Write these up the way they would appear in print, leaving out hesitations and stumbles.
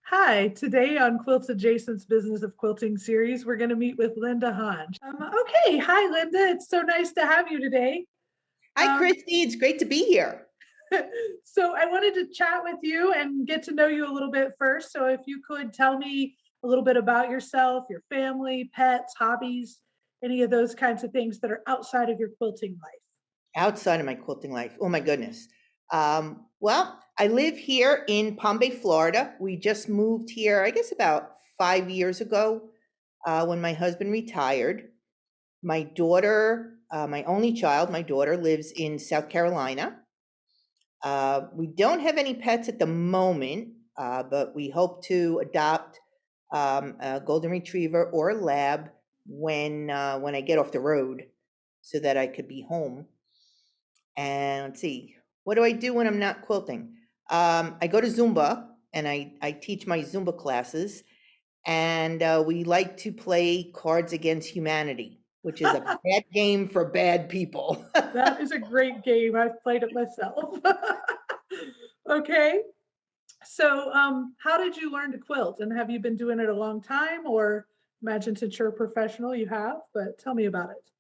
Hi, today on Quilt Adjacent's Business of Quilting series, we're going to meet with Linda Hahn. Okay, hi Linda, it's so nice to have you today. Hi, Um, Christy. It's great to be here. so I wanted to chat with you and get to know you a little bit first. So if you could tell me a little bit about yourself, your family, pets, hobbies, any of those kinds of things that are outside of your quilting life. Outside of my quilting life. Oh my goodness. Well, I live here in Palm Bay, Florida. We just moved here, I guess, about 5 years ago when my husband retired. My daughter, my only child, my daughter lives in South Carolina. We don't have any pets at the moment, but we hope to adopt a golden retriever or a lab when I get off the road, so that I could be home. And let's see, what do I do when I'm not quilting? I go to Zumba and I teach my Zumba classes, and we like to play Cards Against Humanity, which is a bad game for bad people. That is a great game. I've played it myself. Okay. So, how did you learn to quilt? And have you been doing it a long time? Or imagine since you're a professional, you have, but tell me about it.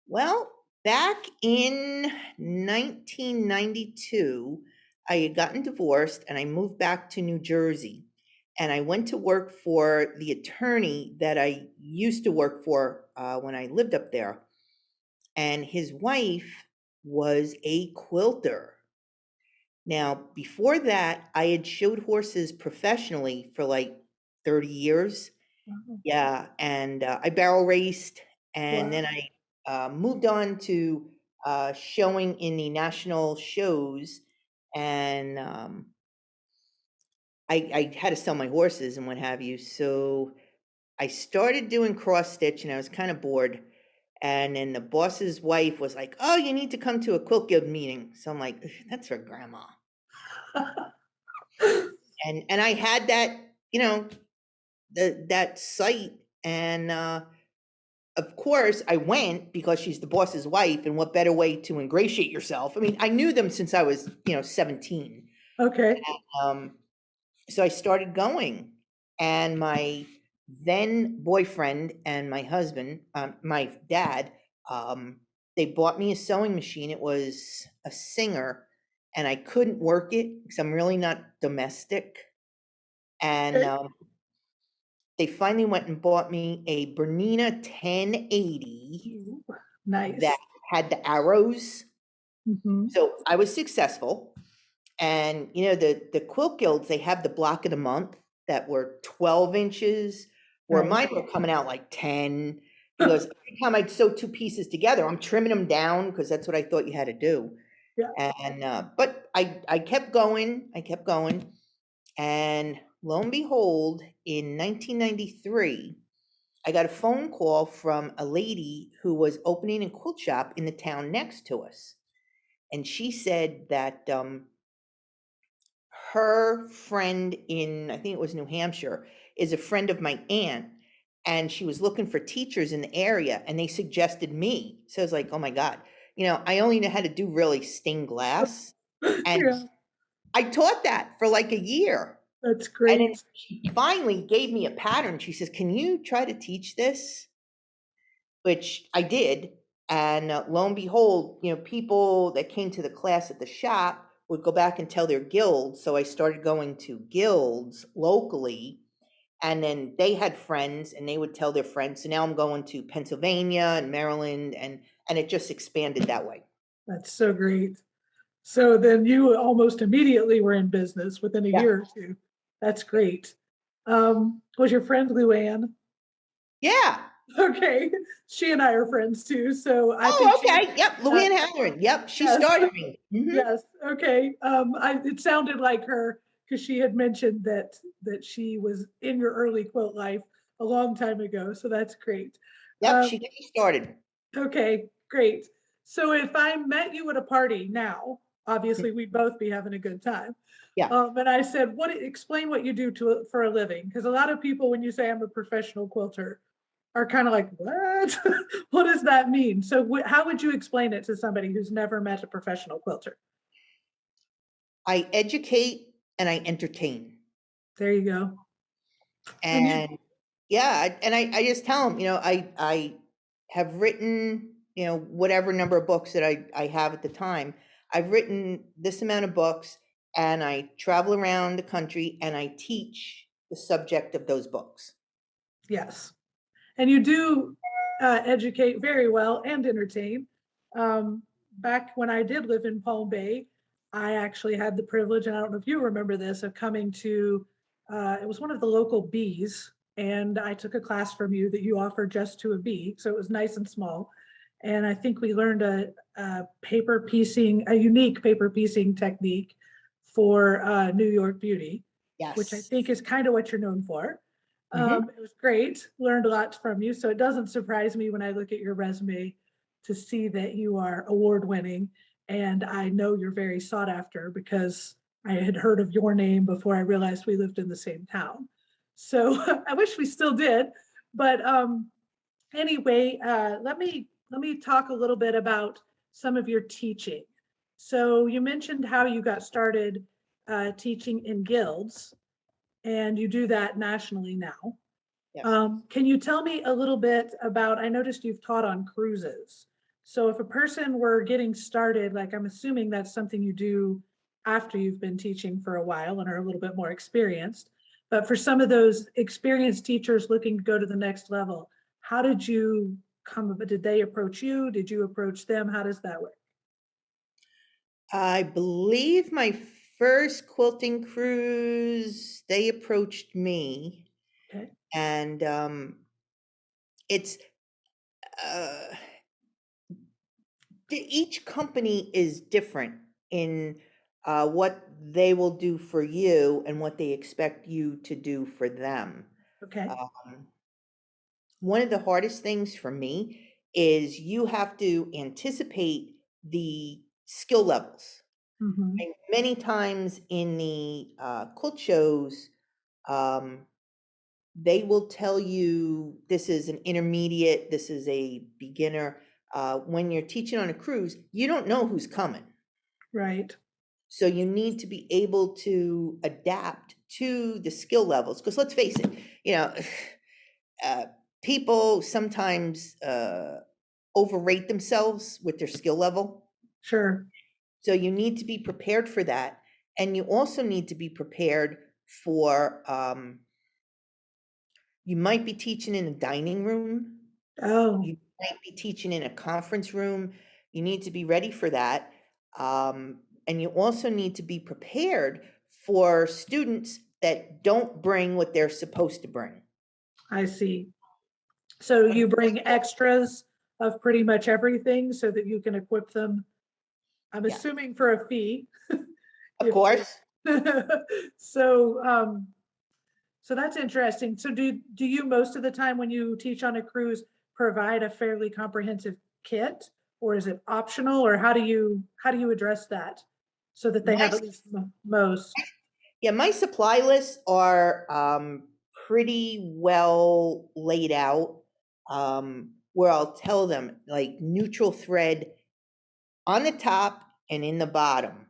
Well, back in 1992, I had gotten divorced and I moved back to New Jersey. And I went to work for the attorney that I used to work for when I lived up there. And his wife was a quilter. Now, before that, I had showed horses professionally for like 30 years. Wow. Yeah, and I barrel raced, and then Wow. I moved on to showing in the national shows, and I had to sell my horses and what have you. So I started doing cross stitch, and I was kind of bored. And then the boss's wife was like, "Oh, you need to come to a quilt guild meeting." So I'm like, "Ugh, that's for grandma." And I had that, you know, that site, and of course, I went because she's the boss's wife, and what better way to ingratiate yourself? I mean, I knew them since I was, 17. Okay. Um, so I started going, and my then boyfriend and my husband, my dad, they bought me a sewing machine. It was a Singer, and I couldn't work it because I'm really not domestic. And Okay. they finally went and bought me a Bernina 1080 Ooh, that nice. had the arrows. Hmm. So I was successful. And the quilt guilds, they have the block of the month that were 12 inches, where Nice. mine were coming out like 10, because every time I'd sew two pieces together, I'm trimming them down because that's what I thought you had to do. Yeah. And but I kept going, and lo and behold, in 1993, I got a phone call from a lady who was opening a quilt shop in the town next to us. And she said that her friend in, I think it was New Hampshire, is a friend of my aunt. And she was looking for teachers in the area, and they suggested me. So I was like, oh my God. I only know how to do really stained glass. And Yeah, I taught that for like a year. that's And then great. she finally gave me a pattern. She says, can you try to teach this? Which I did. And lo and behold, people that came to the class at the shop would go back and tell their guilds. So I started going to guilds locally, and then they had friends and they would tell their friends. So now I'm going to Pennsylvania and Maryland, and it just expanded that way. That's so great. So then you almost immediately were in business within a Yeah. year or two. That's great. Was your friend Luann? Yeah. Okay, she and I are friends too. So I think Oh, she, okay. Yep. uh, Luann Halloran. Yep. She yes, started me. yes, okay. It sounded like her because she had mentioned that she was in your early quilt life a long time ago. So that's great. Yep. Um, She got me started. okay, great. So if I met you at a party now, obviously we'd both be having a good time. Yeah. And I said, explain what you do for a living? Because a lot of people, when you say I'm a professional quilter, are kind of like, what? What does that mean? So how would you explain it to somebody who's never met a professional quilter? I educate and I entertain. There you go. And you, And yeah, I just tell them, I have written, whatever number of books that I have at the time. I've written this amount of books, and I travel around the country and I teach the subject of those books. yes. And you do educate very well and entertain. Um, Back when I did live in Palm Bay, I actually had the privilege, and I don't know if you remember this, of coming to, it was one of the local bees, and I took a class from you that you offered just to a bee. So it was nice and small. And I think we learned a paper piecing, a unique paper piecing technique for New York Beauty, which I Yes. think is kind of what you're known for. Hmm. It was great, learned a lot from you. So it doesn't surprise me when I look at your resume to see that you are award winning. And I know you're very sought after because I had heard of your name before I realized we lived in the same town. So I wish we still did. But anyway, let me talk a little bit about some of your teaching. So you mentioned how you got started teaching in guilds, and you do that nationally now. Yes. Can you tell me a little bit about, I noticed you've taught on cruises. So if a person were getting started, like I'm assuming that's something you do after you've been teaching for a while and are a little bit more experienced. But for some of those experienced teachers looking to go to the next level, how did you come, did they approach you? Did you approach them? How does that work? I believe my first quilting cruise, they approached me, Okay. and it's uh, each company is different in what they will do for you and what they expect you to do for them. Okay. Um, One of the hardest things for me is you have to anticipate the skill levels. Mm-hmm. And many times in the quilt shows, um, they will tell you this is an intermediate, this is a beginner. When you're teaching on a cruise, you don't know who's coming. Right. So you need to be able to adapt to the skill levels. Because let's face it, you know, uh, people sometimes overrate themselves with their skill level. Sure. So you need to be prepared for that. And you also need to be prepared for, you might be teaching in a dining room. Oh, You might be teaching in a conference room. You need to be ready for that. And you also need to be prepared for students that don't bring what they're supposed to bring. I see. So you bring extras of pretty much everything so that you can equip them. I'm Yeah, assuming for a fee. of If they, course. so so that's interesting. So do you most of the time when you teach on a cruise provide a fairly comprehensive kit, or is it optional, or how do you address that so that they My have at least most? Yeah, my supply lists are pretty well laid out, where I'll tell them like neutral thread on the top and in the bottom.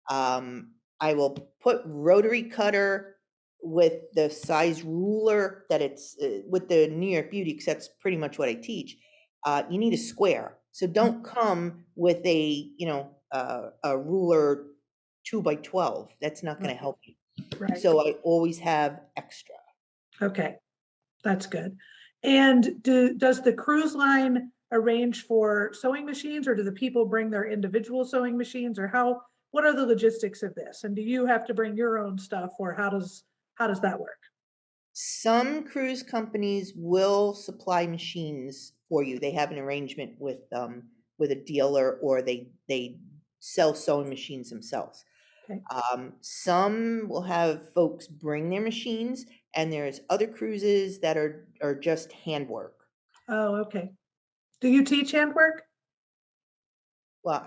I will put rotary cutter with the size ruler that it's with the New York Beauty, because that's pretty much what I teach. You need a square, so don't come with a ruler 2 by 12. That's not going to Right, help you. right. So I always have extra. Okay. That's good. And does the cruise line arrange for sewing machines, or do the people bring their individual sewing machines, or what are the logistics of this? And do you have to bring your own stuff, or how does that work? Some cruise companies will supply machines for you. They have an arrangement with a dealer, or they sell sewing machines themselves. Okay. Some will have folks bring their machines, and there's other cruises that are just handwork. Oh, okay. Do you teach handwork? Well,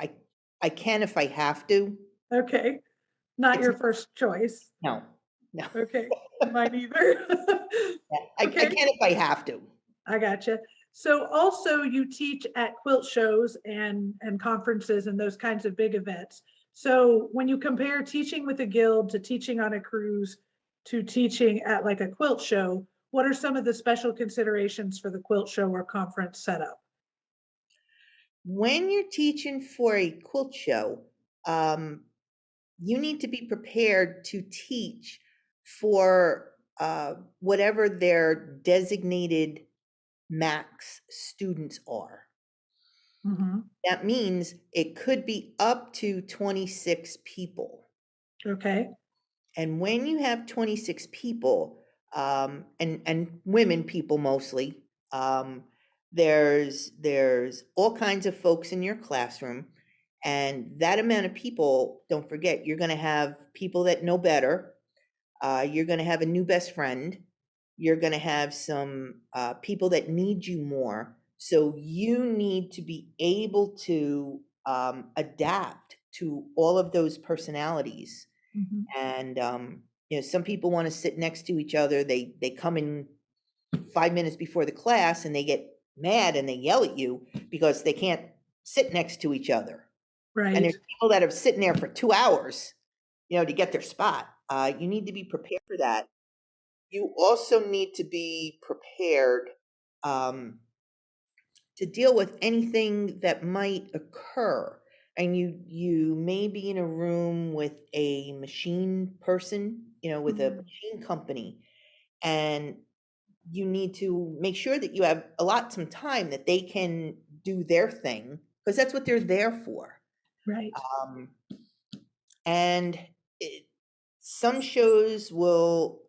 I can if I have to. Okay. Not It's your first choice. no, no. Okay. Mine either. I Okay. can if I have to. I gotcha. So also you teach at quilt shows and conferences and those kinds of big events. So when you compare teaching with a guild to teaching on a cruise, to teaching at like a quilt show, what are some of the special considerations for the quilt show or conference setup? When you're teaching for a quilt show, um, you need to be prepared to teach for whatever their designated max students are. Mhm. That means it could be up to 26 people. Okay. And when you have 26 people, and women people mostly, there's all kinds of folks in your classroom, and that amount of people, don't forget, you're going to have people that know better. You're going to have a new best friend. You're going to have some people that need you more. So you need to be able to adapt to all of those personalities. Mhm. And some people want to sit next to each other. They come in 5 minutes before the class and they get mad and they yell at you because they can't sit next to each other. And Right. there's people that are sitting there for 2 hours, to get their spot. You need to be prepared for that. You also need to be prepared um, to deal with anything that might occur. And you may be in a room with a machine person, with a Mhm. machine company, and you need to make sure that you have some time that they can do their thing, because that's what they're there for. Right. Um, and it, some shows will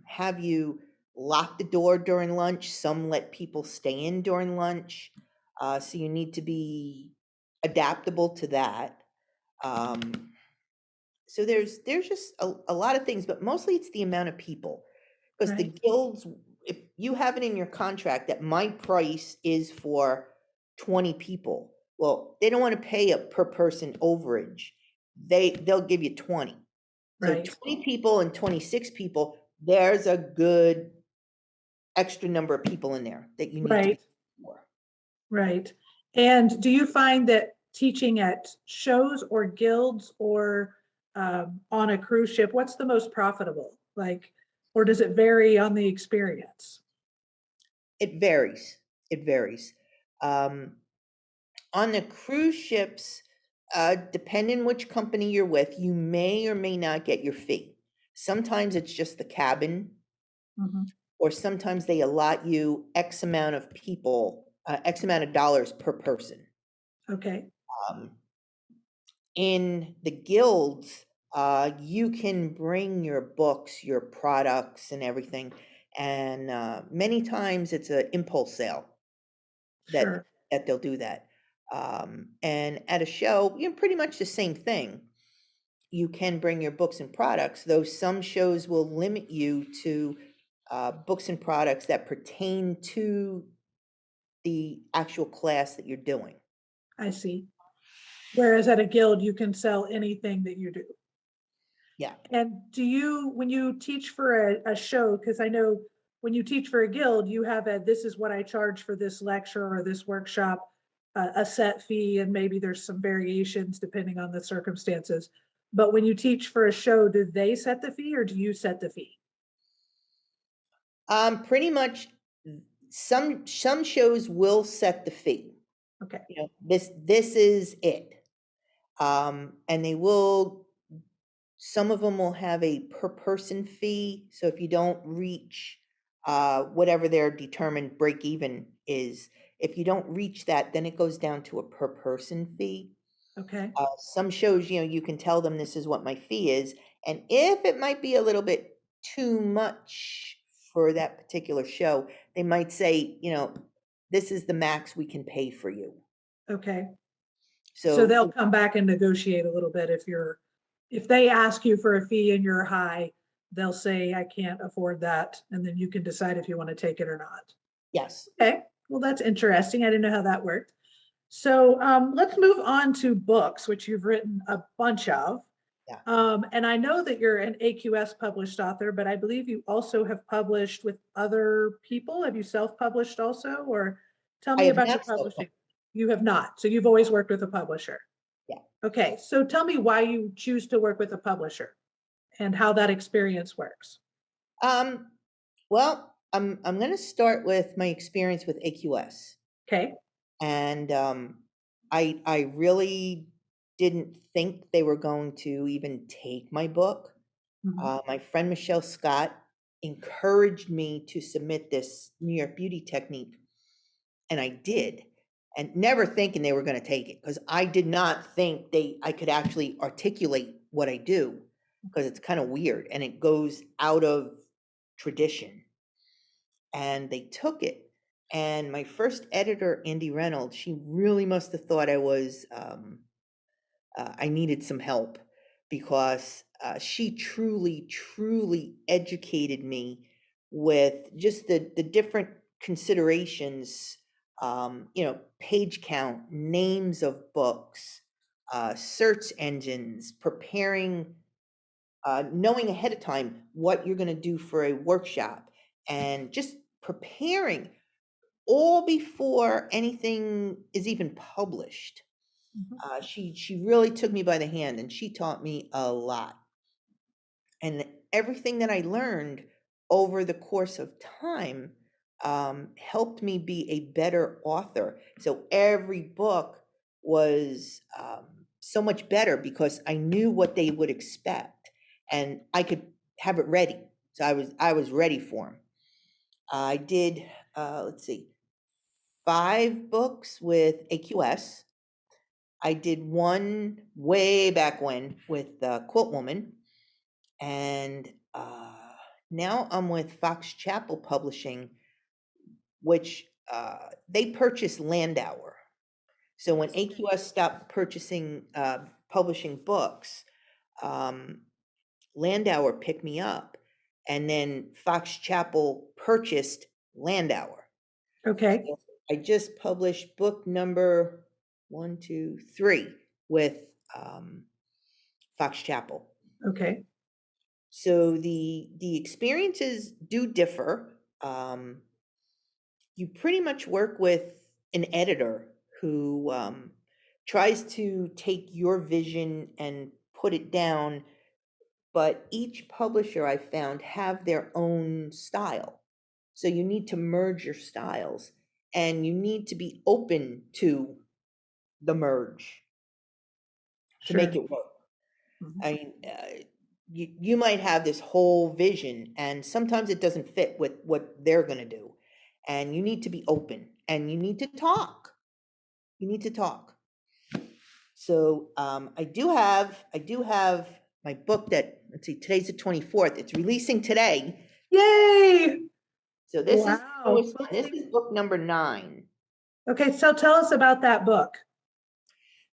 have you lock the door during lunch. Some let people stay in during lunch. So you need to be adaptable to that. Um, so there's just a lot of things, but mostly it's the amount of people. Because the Right. guilds, if you have it in your contract that my price is for 20 people, well, they don't want to pay a per person overage. They'll give you 20. So Right. 20 people and 26 people, there's a good extra number of people in there that you need to be Right. for. Right. And do you find that teaching at shows or guilds or on a cruise ship, what's the most profitable? Like, or does it vary on the experience? It varies. It varies. Um, on the cruise ships, depending which company you're with, you may or may not get your fee. Sometimes it's just the cabin, Mhm. or sometimes they allot you X amount of people, X amount of dollars per person. Okay, Um, in the guilds, you can bring your books, your products, and everything. And many times it's an impulse sale that sure. they'll do that. And at a show, pretty much the same thing. You can bring your books and products, though some shows will limit you to books and products that pertain to the actual class that you're doing. I see. Whereas at a guild, you can sell anything that you do. Yeah. And do you, when you teach for a show, because I know when you teach for a guild, you have this is what I charge for this lecture or this workshop, a set fee, and maybe there's some variations depending on the circumstances. But when you teach for a show, do they set the fee or do you set the fee? Pretty much some shows will set the fee. Okay, This is it. And they will, some of them will have a per person fee. So if you don't reach whatever their determined break even is, if you don't reach that, then it goes down to a per person fee. okay, Some shows, you can tell them this is what my fee is. And if it might be a little bit too much for that particular show, they might say, this is the max we can pay for you. okay. So So they'll come back and negotiate a little bit if they ask you for a fee and you're high, they'll say, I can't afford that. And then you can decide if you want to take it or not. yes. Okay, well, that's interesting. I didn't know how that worked. So let's move on to books, which you've written a bunch of. Yeah. And I know that you're an AQS published author, but I believe you also have published with other people. Have you self-published also? Or tell I me have about your not publishing. You have not. So you've always worked with a publisher. Yeah. Okay, so tell me why you choose to work with a publisher and how that experience works. Um, well, I'm going to start with my experience with AQS. Okay. And I really didn't think they were going to even take my book. Mhm. My friend Michelle Scott encouraged me to submit this New York Beauty technique, and I did, and never thinking they were going to take it because I did not think I could actually articulate what I do because it's kind of weird and it goes out of tradition. And they took it. And my first editor, Andy Reynolds, she really must have thought I needed some help because she truly, truly educated me with just the different considerations, page count, names of books, search engines, preparing, knowing ahead of time what you're going to do for a workshop, and just preparing all before anything is even published. Mhm. She really took me by the hand and she taught me a lot. And everything that I learned over the course of time helped me be a better author. So every book was so much better because I knew what they would expect and I could have it ready. So I was ready for them. I did, let's see, 5 books with AQS. I did one way back when with Quilt Woman, and now I'm with Fox Chapel Publishing, which they purchased Landauer. So when AQS stopped publishing books, um, Landauer picked me up, and then Fox Chapel purchased Landauer. Okay. So I just published book number 1, 2, 3 with Fox Chapel. Okay. So the experiences do differ. You pretty much work with an editor who tries to take your vision and put it down, but each publisher I found have their own style. So you need to merge your styles and you need to be open to the merge to make Sure. it work. Mhm. I mean, you might have this whole vision, and sometimes it doesn't fit with what they're going to do. And you need to be open, and you need to talk. You need to talk. So I do have my book that, let's see, today's the 24th. It's releasing today. Yay! So this is the Wow. newest one. This is book number 9. Okay, so tell us about that book.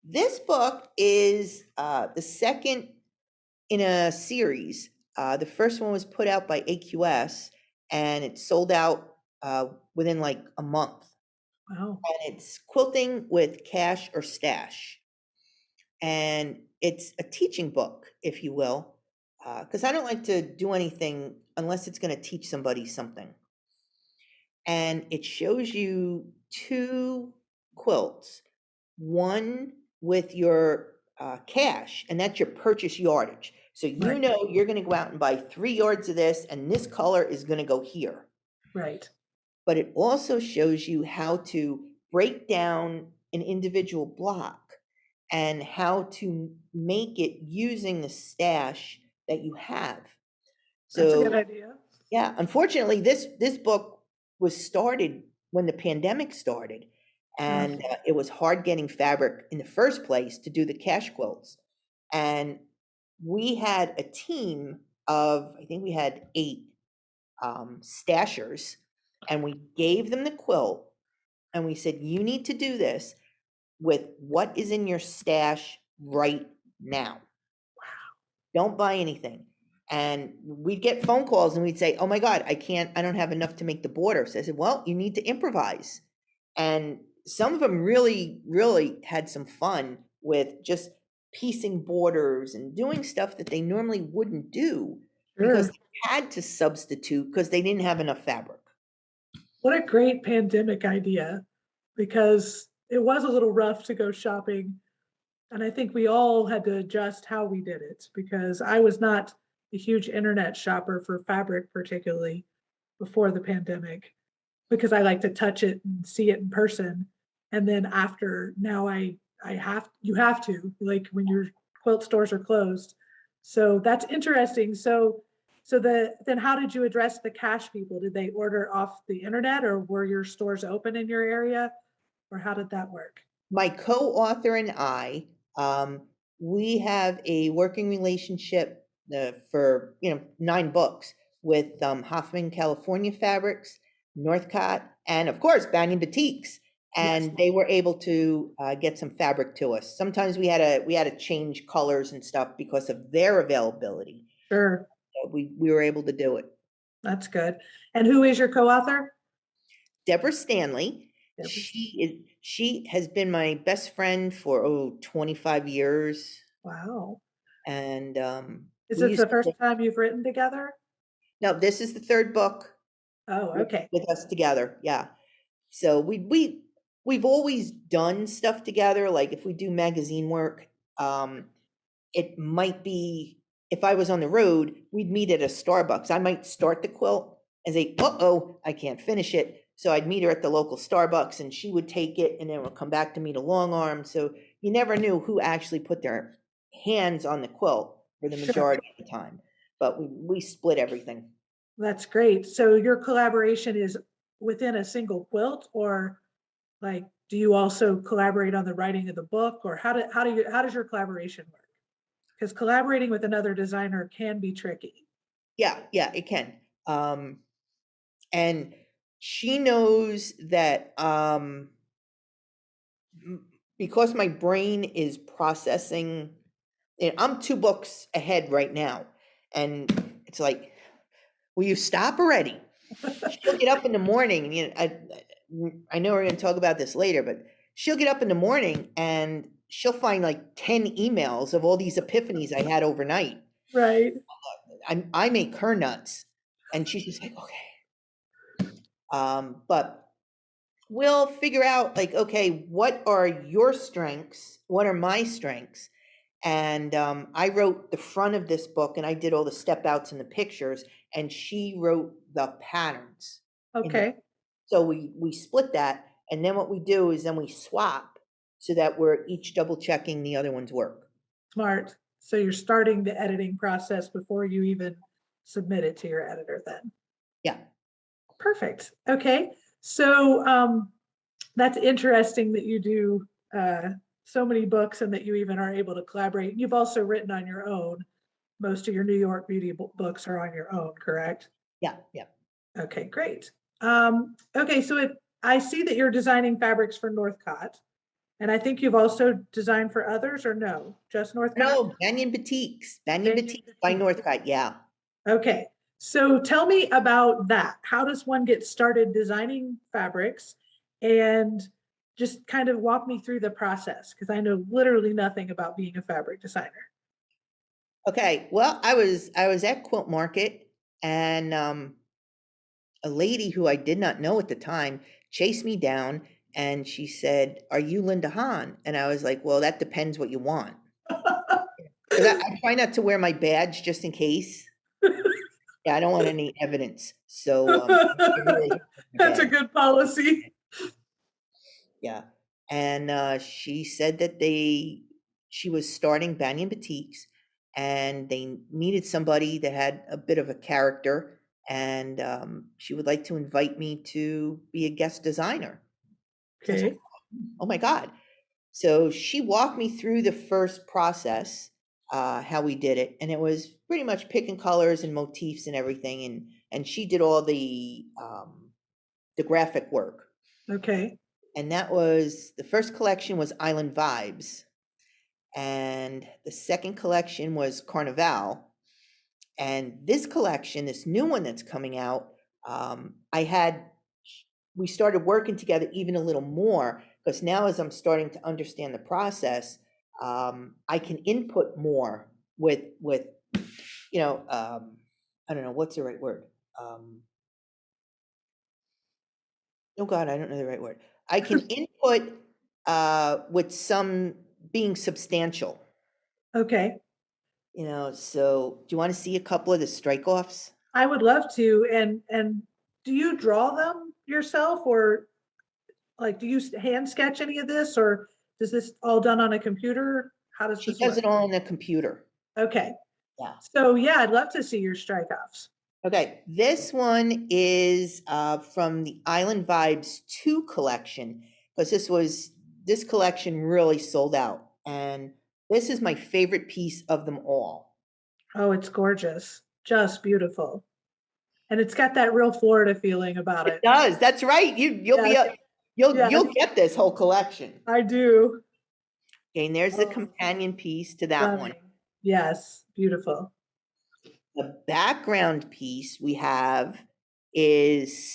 This book is the second in a series. The first one was put out by AQS and it sold out within like a month. Wow. And it's Quilting with Cash or Stash. And it's a teaching book, if you will, because I don't like to do anything unless it's going to teach somebody something. And it shows you 2 quilts, one with your cash, and that's your purchase yardage. So you Right. know you're going to go out and buy 3 yards of this, and this color is going to go here. Right. But it also shows you how to break down an individual block and how to make it using the stash that you have. That's a good So idea. yeah, unfortunately, this book was started when the pandemic started, Uh, and it was hard getting fabric in the first place to do the cash quilts. And we had a team of, I think we had 8 stashers, and we gave them the quilt, and we said, "You need to do this with what is in your stash right now. Don't buy anything." And we'd get phone calls and we'd say, "Oh my God, I don't have enough to make the border." So I said, "Well, you need to improvise." And some of them really, really had some fun with just piecing borders and doing stuff that they normally wouldn't do because sure. they had to substitute because they didn't have enough fabric. What a great pandemic idea because it was a little rough to go shopping. And I think we all had to adjust how we did it because I was not a huge internet shopper for fabric, particularly before the pandemic, because I like to touch it and see it in person. And then after, now I have, you have to, like when your quilt stores are closed. So that's interesting. Then how did you address the cash people? Did they order off the internet, or were your stores open in your area? Or how did that work? My co-author and I, we have a working relationship for 9 books with Hoffman California Fabrics, Northcott, and of course Banyan Boutiques. Yes, And they were able to get some fabric to us. Sometimes we had to change colors and stuff because of their availability. sure. But we were able to do it. That's good. And who is your co-author? Deborah Stanley. Deborah. She has been my best friend for 25 years. Wow. And Is we this used the to first time you've written together? no, this is the third book Oh, okay. with us together. Yeah. So we've always done stuff together. Like if we do magazine work, it might be if I was on the road, we'd meet at a Starbucks. I might start the quilt and say, "Uh-oh, I can't finish it." So I'd meet her at the local Starbucks and she would take it and then would come back to me to long arm. So you never knew who actually put their hands on the quilt for the Sure. majority of the time. But we split everything. That's great. So your collaboration is within a single quilt, or like, do you also collaborate on the writing of the book, or how does your collaboration work? Because collaborating with another designer can be tricky. Yeah, it can. And she knows that because my brain is processing, I'm 2 books ahead right now. And it's like, will you stop already? She'll get up in the morning, and I know we're going to talk about this later, but she'll get up in the morning and she'll find like 10 emails of all these epiphanies I had overnight. Right. I make her nuts, and she's just like, okay. But we'll figure out like, okay, what are your strengths? What are my strengths? And I wrote the front of this book, and I did all the step outs and the pictures, and she wrote the patterns. Okay. So we split that, and then what we do is then we swap so that we're each double checking the other one's work. Smart. So you're starting the editing process before you even submit it to your editor then. Yeah. Perfect. Okay. So that's interesting that you do so many books and that you even are able to collaborate. You've also written on your own. Most of your New York beauty books are on your own, correct? Yeah. Okay, great. Okay, I see that you're designing fabrics for Northcott, and I think you've also designed for others, or no, just Northcott? No, Banyan Boutiques. Banyan Banyan Boutiques by Boutique. Northcott. Yeah. Okay, so tell me about that. How does one get started designing fabrics? And just kind of walk me through the process, because I know literally nothing about being a fabric designer. Okay. Well, I was at Quilt Market, and a lady who I did not know at the time chased me down, and she said, "Are you Linda Hahn?" And I was like, "Well, that depends what you want." 'Cause I try not to wear my badge just in case. Yeah, I don't want any evidence. So I really my That's a badge. good policy. Yeah. And she said that she was starting Banyan Boutiques, and they needed somebody that had a bit of a character, and she would like to invite me to be a guest designer. So I was like, Okay. oh my God. So she walked me through the first process, how we did it, and it was pretty much picking colors and motifs and everything, and she did all the graphic work. Okay. And that was the first collection was Island Vibes, and the second collection was Carnival, and this collection, this new one that's coming out, I had we started working together even a little more because now as I'm starting to understand the process, I can input more with I don't know what's the right word. Oh God, I don't know the right word. I can input with some being substantial. Okay. So do you want to see a couple of the strike-offs? I would love to. And do you draw them yourself, or like do you hand sketch any of this, or is this all done on a computer? How does She this does work? it all on the computer. Okay. Yeah. So yeah, I'd love to see your strikeoffs. Okay, this one is from the Island Vibes 2 collection, because this collection really sold out. And this is my favorite piece of them all. Oh, it's gorgeous. Just beautiful. And it's got that real Florida feeling about It it. does. That's right. Yes, You'll yes, get this whole collection. I do. Okay, and there's the Oh, companion piece to that one. stunning. Yes, beautiful. The background piece we have is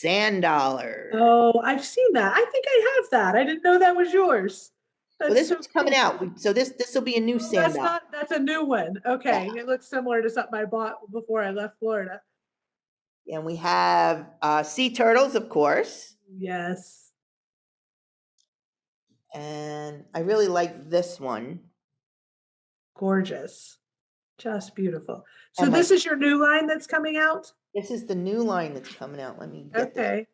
sand dollars. Oh, I've seen that. I think I have that. I didn't know that was yours. Well, That's this so one's coming cool. out. So this will be a new Oh, sand dollar. that's a new one. Yeah. Okay. It looks similar to something I bought before I left Florida. And we have sea turtles, of course. Yes. And I really like this one. Gorgeous. Just beautiful. So And this is your new line that's coming out? this is the new line that's coming out. Let me get this. Okay.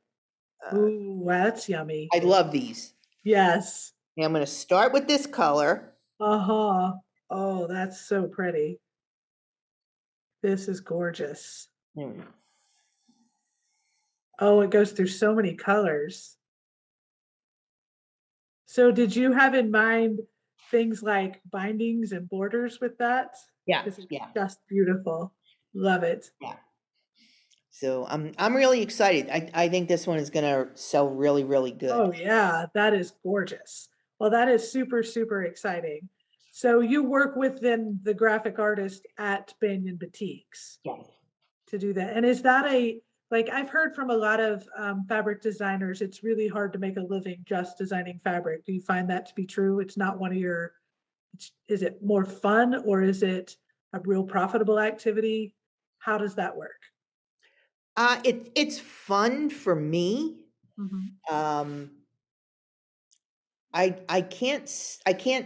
Ooh, that's yummy. I love these. Yes. And I'm going to start with this color. Uh-huh. Oh, that's so pretty. This is gorgeous. Hmm. Oh, it goes through so many colors. So did you have in mind things like bindings and borders with that? Yeah, This is yeah, just beautiful. Love it. yeah. So I'm really excited. I think this one is going to sell really, really good. Oh yeah, that is gorgeous. Well, that is super, super exciting. So you work with then the graphic artist at Banyan Boutiques Yeah. to do that. And is that like I've heard from a lot of fabric designers, it's really hard to make a living just designing fabric. Do you find that to be true? It's not one of your, is it more fun, or is it a real profitable activity? How does that work? It's fun for me. Mhm. Um, I can't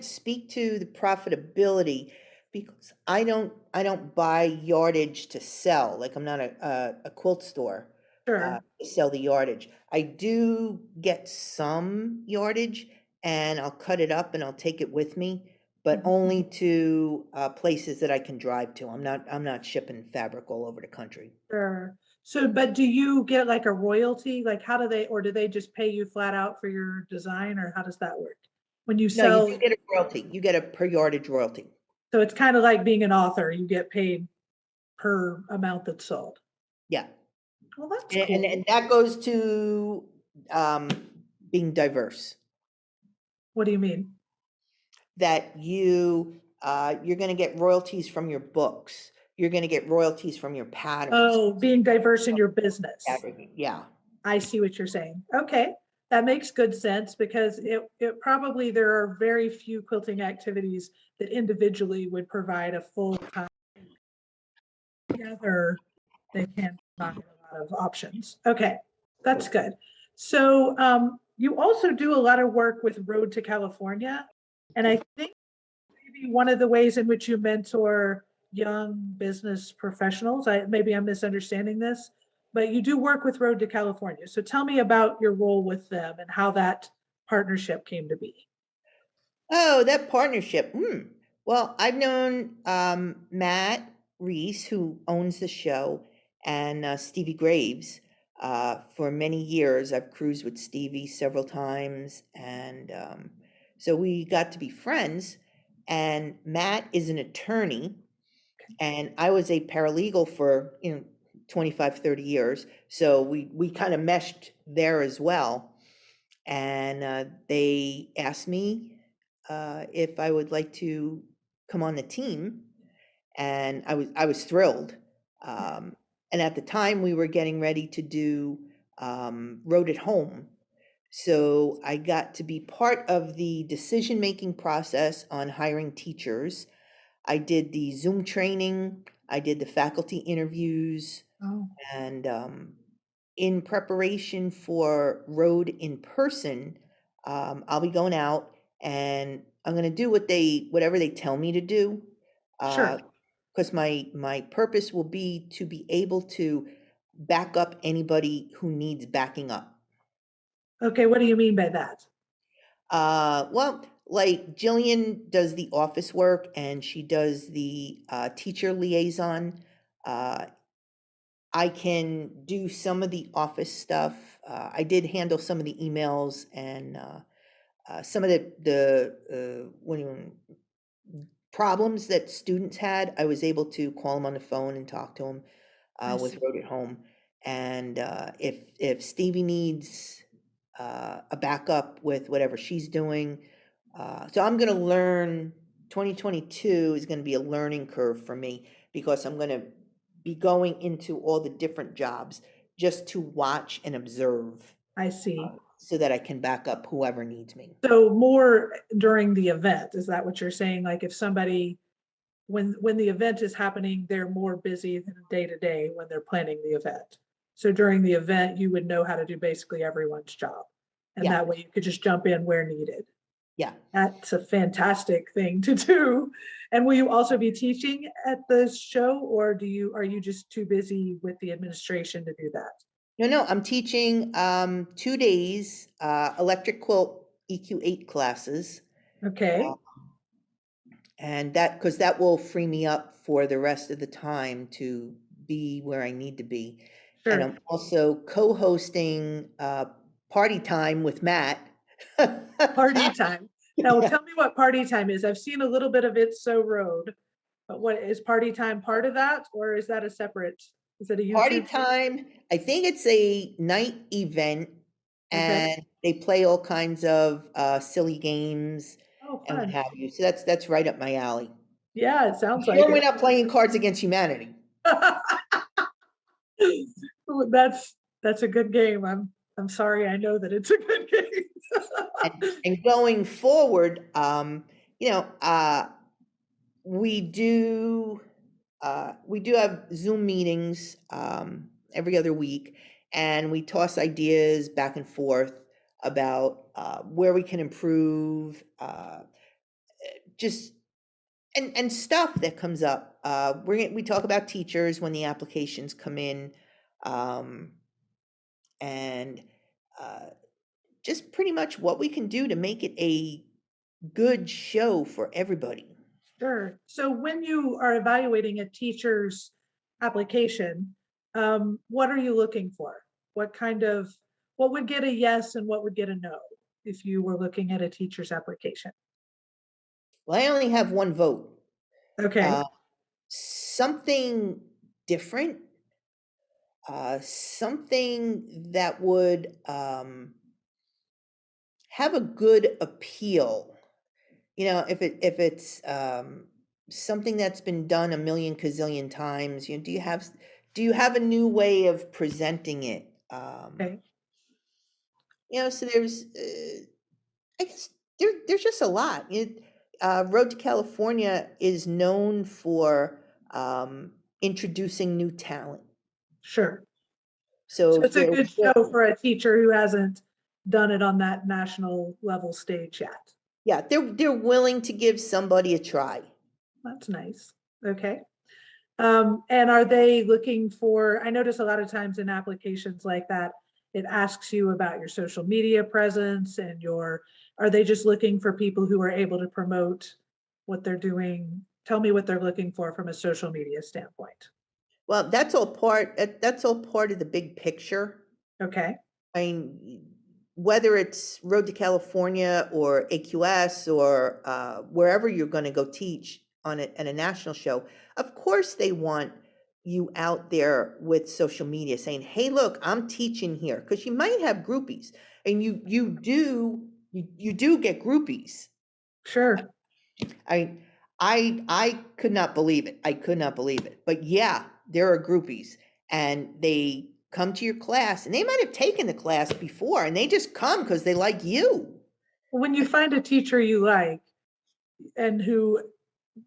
speak to the profitability because I don't buy yardage to sell. Like I'm not a quilt store Sure. to sell the yardage. I do get some yardage and I'll cut it up and I'll take it with me, but Mhm. only to places that I can drive to. I'm not shipping fabric all over the country. Sure. So, but do you get like a royalty? Like how do they, or do they just pay you flat out for your design, or how does that work? When you No, you sell, do get a royalty. You get a per yardage royalty. so it's kind of like being an author, you get paid per amount that's sold. Yeah. Well, that's And cool. that goes to um, being diverse. What do you mean? That you're going to get royalties from your books. You're going to get royalties from your patterns. Oh, being diverse in your business. Yeah. I see what you're saying. Okay. That makes good sense because it probably, there are very few quilting activities that individually would provide a full time. Together, they can provide a lot of options. Okay, that's good. So you also do a lot of work with Road to California. And I think maybe one of the ways in which you mentor young business professionals, maybe I'm misunderstanding this, but you do work with Road to California. So tell me about your role with them and how that partnership came to be. Oh, that partnership. Well, I've known Matt Reese, who owns the show, and Stevie Graves for many years. I've cruised with Stevie several times, and so we got to be friends. And Matt is an attorney, and I was a paralegal for 25, 30 years. So we kind of meshed there as well. And they asked me if I would like to come on the team, and I was thrilled. And at the time, we were getting ready to do Road at Home, so I got to be part of the decision-making process on hiring teachers. I did the Zoom training, I did the faculty interviews, Oh, and in preparation for Road in person, I'll be going out and I'm going to do whatever they tell me to do. Sure. Because my purpose will be to be able to back up anybody who needs backing up. Okay, what do you mean by that? Well, like Jillian does the office work and she does the teacher liaison. Uh, I can do some of the office stuff. I did handle some of the emails and some of the what do you problems that students had. I was able to call them on the phone and talk to them I with see. Road at Home. And if Stevie needs a backup with whatever she's doing, so I'm going to learn. 2022 is going to be a learning curve for me because I'm going to be going into all the different jobs just to watch and observe I see. so that I can back up whoever needs me. So more during the event, is that what you're saying? Like if somebody, when the event is happening, they're more busy than day to day when they're planning the event. So during the event, you would know how to do basically everyone's job. And Yeah, that way you could just jump in where needed. yeah. That's a fantastic thing to do. And will you also be teaching at the show, or are you just too busy with the administration to do that? No, no, I'm teaching 2 days electric quilt EQ8 classes. Okay, And that, because that will free me up for the rest of the time to be where I need to be. And sure. I'm also co-hosting Party Time with Matt. Party time. Now Yeah, tell me what party time is. I've seen a little bit of It's So Road, but what is party time part of that, or is that a separate, is it a Party YouTube thing? Time, I think it's a night event Okay. and they play all kinds of silly games Oh, and what fun. have you. So that's right up my alley. Yeah, it I'm sounds like sure we're it. not playing Cards Against Humanity. That's a good game. I'm sorry, I know that it's a good game. And going forward, you know, we do we do have Zoom meetings every other week, and we toss ideas back and forth about where we can improve, just and stuff that comes up. We talk about teachers when the applications come in, um, and uh, just pretty much what we can do to make it a good show for everybody. Sure. So when you are evaluating a teacher's application, what are you looking for? What kind of, what would get a yes and what would get a no if you were looking at a teacher's application? Well, I only have one vote. Okay, Uh, Something different, something that would have a good appeal. You know, if it's something that's been done a million gazillion times, you know, do you have a new way of presenting it? okay, You know, so there's I guess there's just a lot. Road to California is known for introducing new talent. sure. So So it's a good show for a teacher who hasn't done it on that national level stage yet. yeah, they're willing to give somebody a try. That's nice. Okay. And are they looking for, I notice a lot of times in applications like that, it asks you about your social media presence and are they just looking for people who are able to promote what they're doing? Tell me what they're looking for from a social media standpoint. Well, that's all part of the big picture. Okay, I mean, whether it's Road to California or AQS or wherever you're going to go teach on it at a national show, of course they want you out there with social media saying, "Hey, look, I'm teaching here," because you might have groupies, and you do get groupies. sure. I I could not believe it. I could not believe it. But yeah, there are groupies and they come to your class and they might have taken the class before and they just come because they like you. When you find a teacher you like and who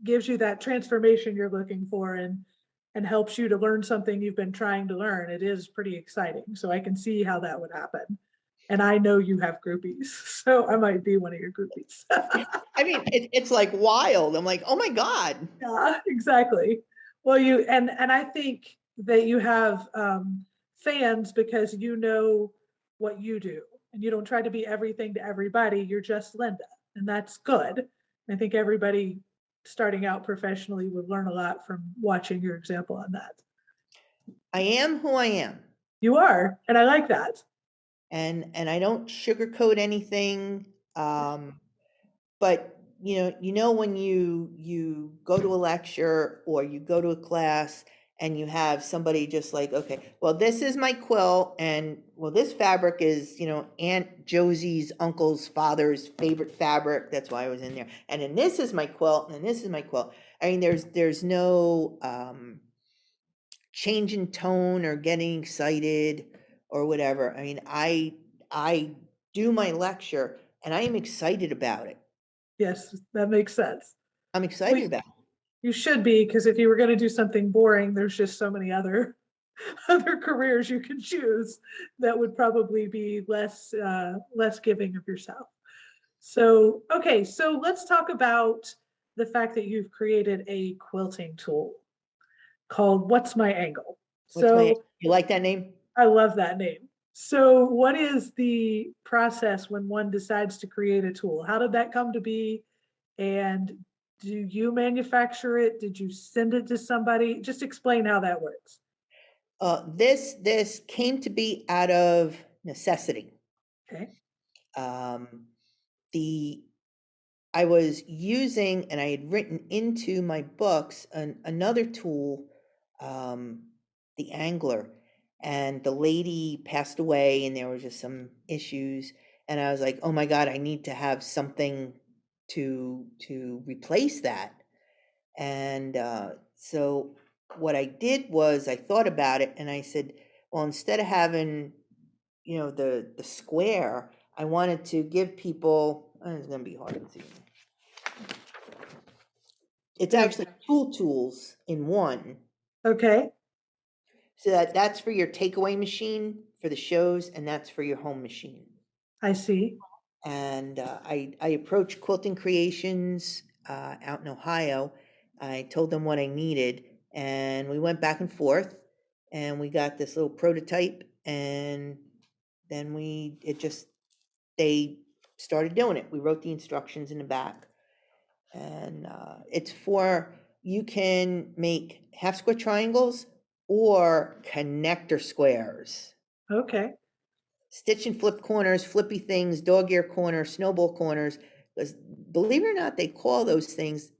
gives you that transformation you're looking for and helps you to learn something you've been trying to learn, it is pretty exciting. So I can see how that would happen. and I know you have groupies, so I might be one of your groupies. I mean, it's like wild. I'm like, oh my God. Yeah, exactly. Well, and I think that you have fans because you know what you do, and you don't try to be everything to everybody. You're just Linda, and that's good. I think everybody starting out professionally would learn a lot from watching your example on that. I am who I am. You are, and I like that. And I don't sugarcoat anything. But when you go to a lecture or you go to a class and you have somebody just like, okay, well, this is my quilt, and well, this fabric is, Aunt Josie's uncle's father's favorite fabric. That's why I was in there. And then this is my quilt, and this is my quilt. I mean, there's no change in tone or getting excited or whatever. I mean, I do my lecture and I am excited about it. Yes, that makes sense. I'm Well, excited about it. you should be, because if you were going to do something boring, there's just so many other other careers you could choose that would probably be less giving of yourself. So, okay, so let's talk about the fact that you've created a quilting tool called What's My Angle? What's my, So you like that name? I love that name. So what is the process when one decides to create a tool? How did that come to be? And do you manufacture it? Did you send it to somebody? Just explain how that works. This came to be out of necessity. Okay. Um, the I was using, and I had written into my books another tool, um, the angler, and the lady passed away, and there were just some issues, and I was like, oh my God, I need to have something to replace that. And so what I did was I thought about it, and I said, well, instead of having the square, I wanted to give people. It's going to be hard to see. It's There we actually go. two tools in one. Okay, So that's for your takeaway machine for the shows, and that's for your home machine. I see. And I approached Quilting Creations out in Ohio. I told them what I needed, and we went back and forth, and we got this little prototype, and then they started doing it. We wrote the instructions in the back, and it's for, you can make half square triangles or connector squares, Okay. stitch and flip corners, flippy things, dog ear corners, snowball corners. Because believe it or not, they call those things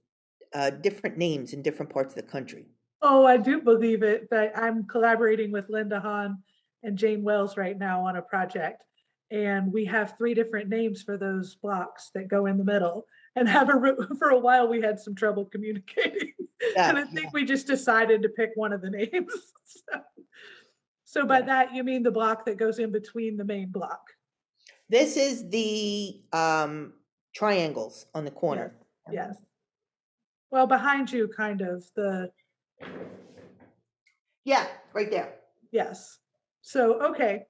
different names in different parts of the country. Oh, I do believe it. That I'm collaborating with Linda Hahn and Jane Wells right now on a project. And we have three different names for those blocks that go in the middle. And for a while, we had some trouble communicating. And Yeah, I yeah. think we just decided to pick one of the names. So by Yeah. that, you mean the block that goes in between the main block? This is the triangles on the Yes, corner. yes. Well, behind you, kind of Yeah, right there. yes. So, okay,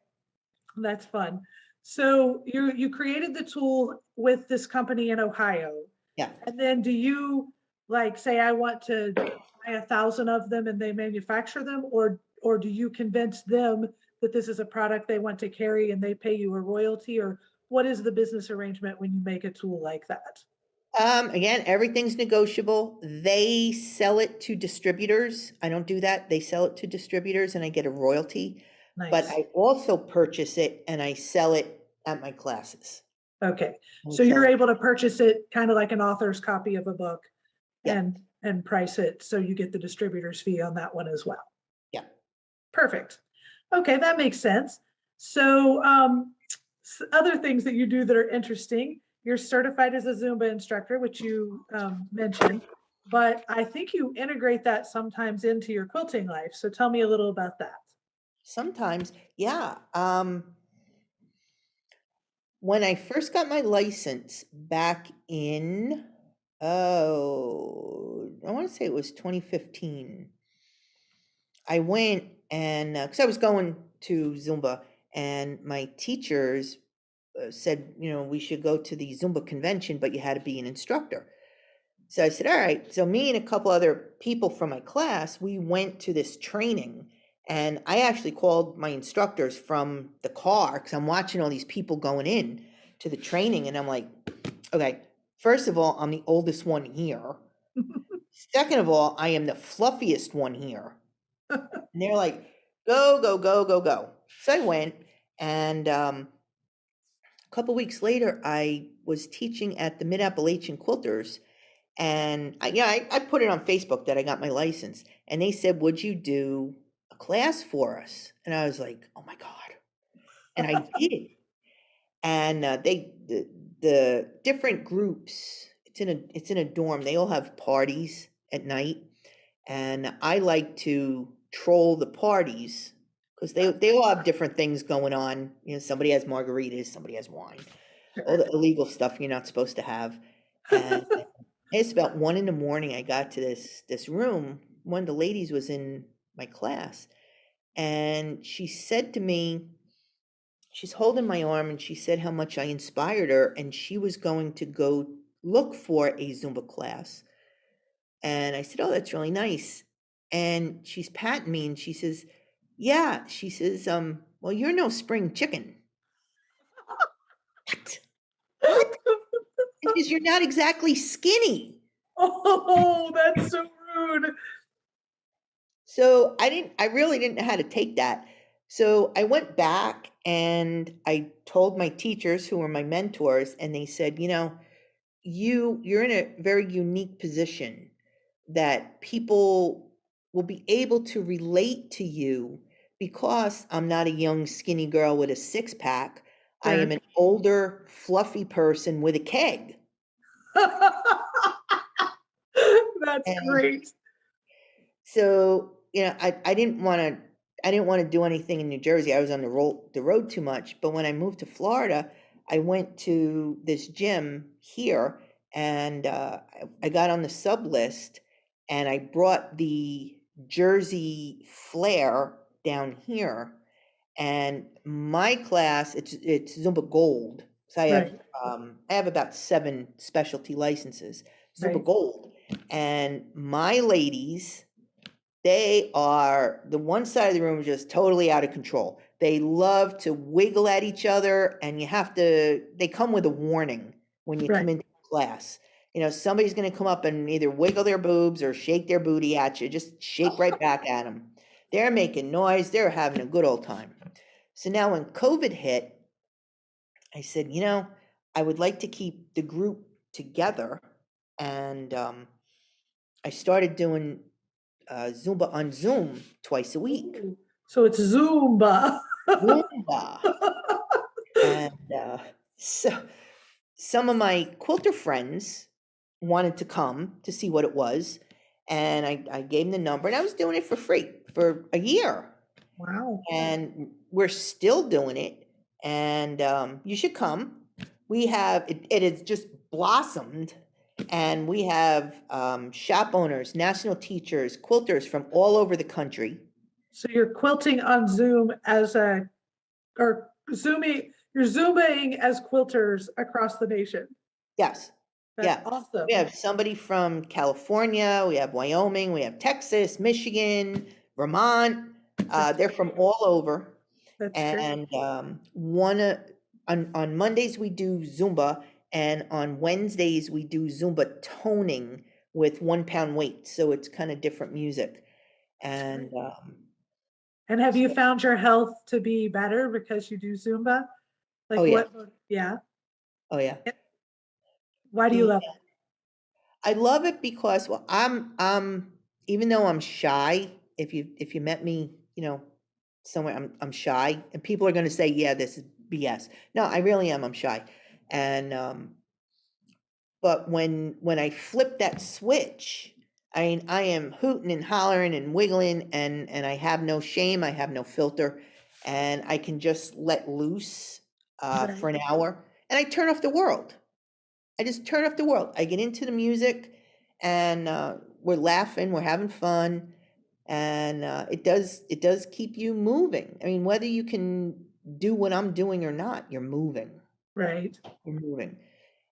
that's fun. So you created the tool with this company in Ohio, Yeah. and then do you like say I want to buy 1,000 of them and they manufacture them, or do you convince them that this is a product they want to carry and they pay you a royalty, or what is the business arrangement when you make a tool like that? Again, everything's negotiable. They sell it to distributors. I don't do that. They sell it to distributors and I get a royalty. But Nice. I also purchase it and I sell it at my classes. Okay. I So sell you're it. able to purchase it kind of like an author's copy of a book Yeah, and price it so you get the distributor's fee on that one as well. yeah. Perfect. Okay, that makes sense. So other things that you do that are interesting, you're certified as a Zumba instructor, which you mentioned, but I think you integrate that sometimes into your quilting life. So tell me a little about that. Sometimes, yeah. When I first got my license back in, I want to say it was 2015. I went and because I was going to Zumba, and my teachers said, we should go to the Zumba convention, but you had to be an instructor. So I said, all right. So me and a couple other people from my class, we went to this training, and I actually called my instructors from the car because I'm watching all these people going in to the training, and I'm like, okay, first of all, I'm the oldest one here. Second of all, I am the fluffiest one here. And they're like, go, go, go, go, go. So I went, and a couple weeks later, I was teaching at the Mid-Appalachian Quilters, and I put it on Facebook that I got my license, and they said, "Would you do a class for us?" And I was like, "Oh my God!" And I did. And the different groups. It's in a dorm. They all have parties at night, and I like to troll the parties because they all have different things going on. Somebody has margaritas, somebody has wine, all Sure. the illegal stuff you're not supposed to have. And it's about 1 in the morning. I got to this room. One of the ladies was in my class, and she said to me, she's holding my arm, and she said how much I inspired her, and she was going to go look for a Zumba class. And I said, "Oh, that's really nice." And she's patting me, and she says, "Yeah." She says, "Well, you're no spring chicken." What? What? And she says, "You're not exactly skinny." Oh, that's so rude. So I really didn't know how to take that. So I went back and I told my teachers who were my mentors, and they said, you're in a very unique position that people will be able to relate to you because I'm not a young skinny girl with a six pack. I am Sure. an older fluffy person with a keg. That's And great. so, I didn't want to do anything in New Jersey. I was on the road too much. But when I moved to Florida, I went to this gym here, and I got on the sub list, and I brought the Jersey flair down here. And my class, it's Zumba Gold. So Right, I have about 7 specialty licenses, Zumba right. Gold. And my ladies, they are the one side of the room is just totally out of control. They love to wiggle at each other, and they come with a warning when you come Right. into class. Somebody's going to come up and either wiggle their boobs or shake their booty at you. Just shake right back at them. They're making noise. They're having a good old time. So now when COVID hit, I said, I would like to keep the group together. And I started doing Zumba on Zoom twice a week. Ooh, so it's Zumba. Zumba. And so some of my quilter friends wanted to come to see what it was. And I gave them the number, and I was doing it for free for a year. Wow. And we're still doing it. And you should come. It has just blossomed. And we have shop owners, national teachers, quilters from all over the country. So you're quilting on Zoom or you're Zooming as quilters across the nation. Yes. That's Yeah. We awesome. have somebody from California, we have Wyoming, we have Texas, Michigan, Vermont. That's They're from great. all over. That's great. And on Mondays we do Zumba, and on Wednesdays we do Zumba toning with 1 pound weights. So it's kind of different music. That's And great. And have you so, found your health to be better because you do Zumba? oh Like yeah, what? Yeah. oh yeah. Why do you The love I love it because, well, I'm even though I'm shy, if you met me, somewhere, I'm shy, and people are gonna say, "Yeah, this is BS." No, I really am, I'm shy. And, but when I flip that switch, I am hooting and hollering and wiggling, and I have no shame, I have no filter, and I can just let loose, it? for Right. an hour, and I turn off the world. I just turn off the world. I get into the music, and we're laughing, we're having fun, and it does keep you moving. I mean, whether you can do what I'm doing or not, you're moving. Right. We're moving.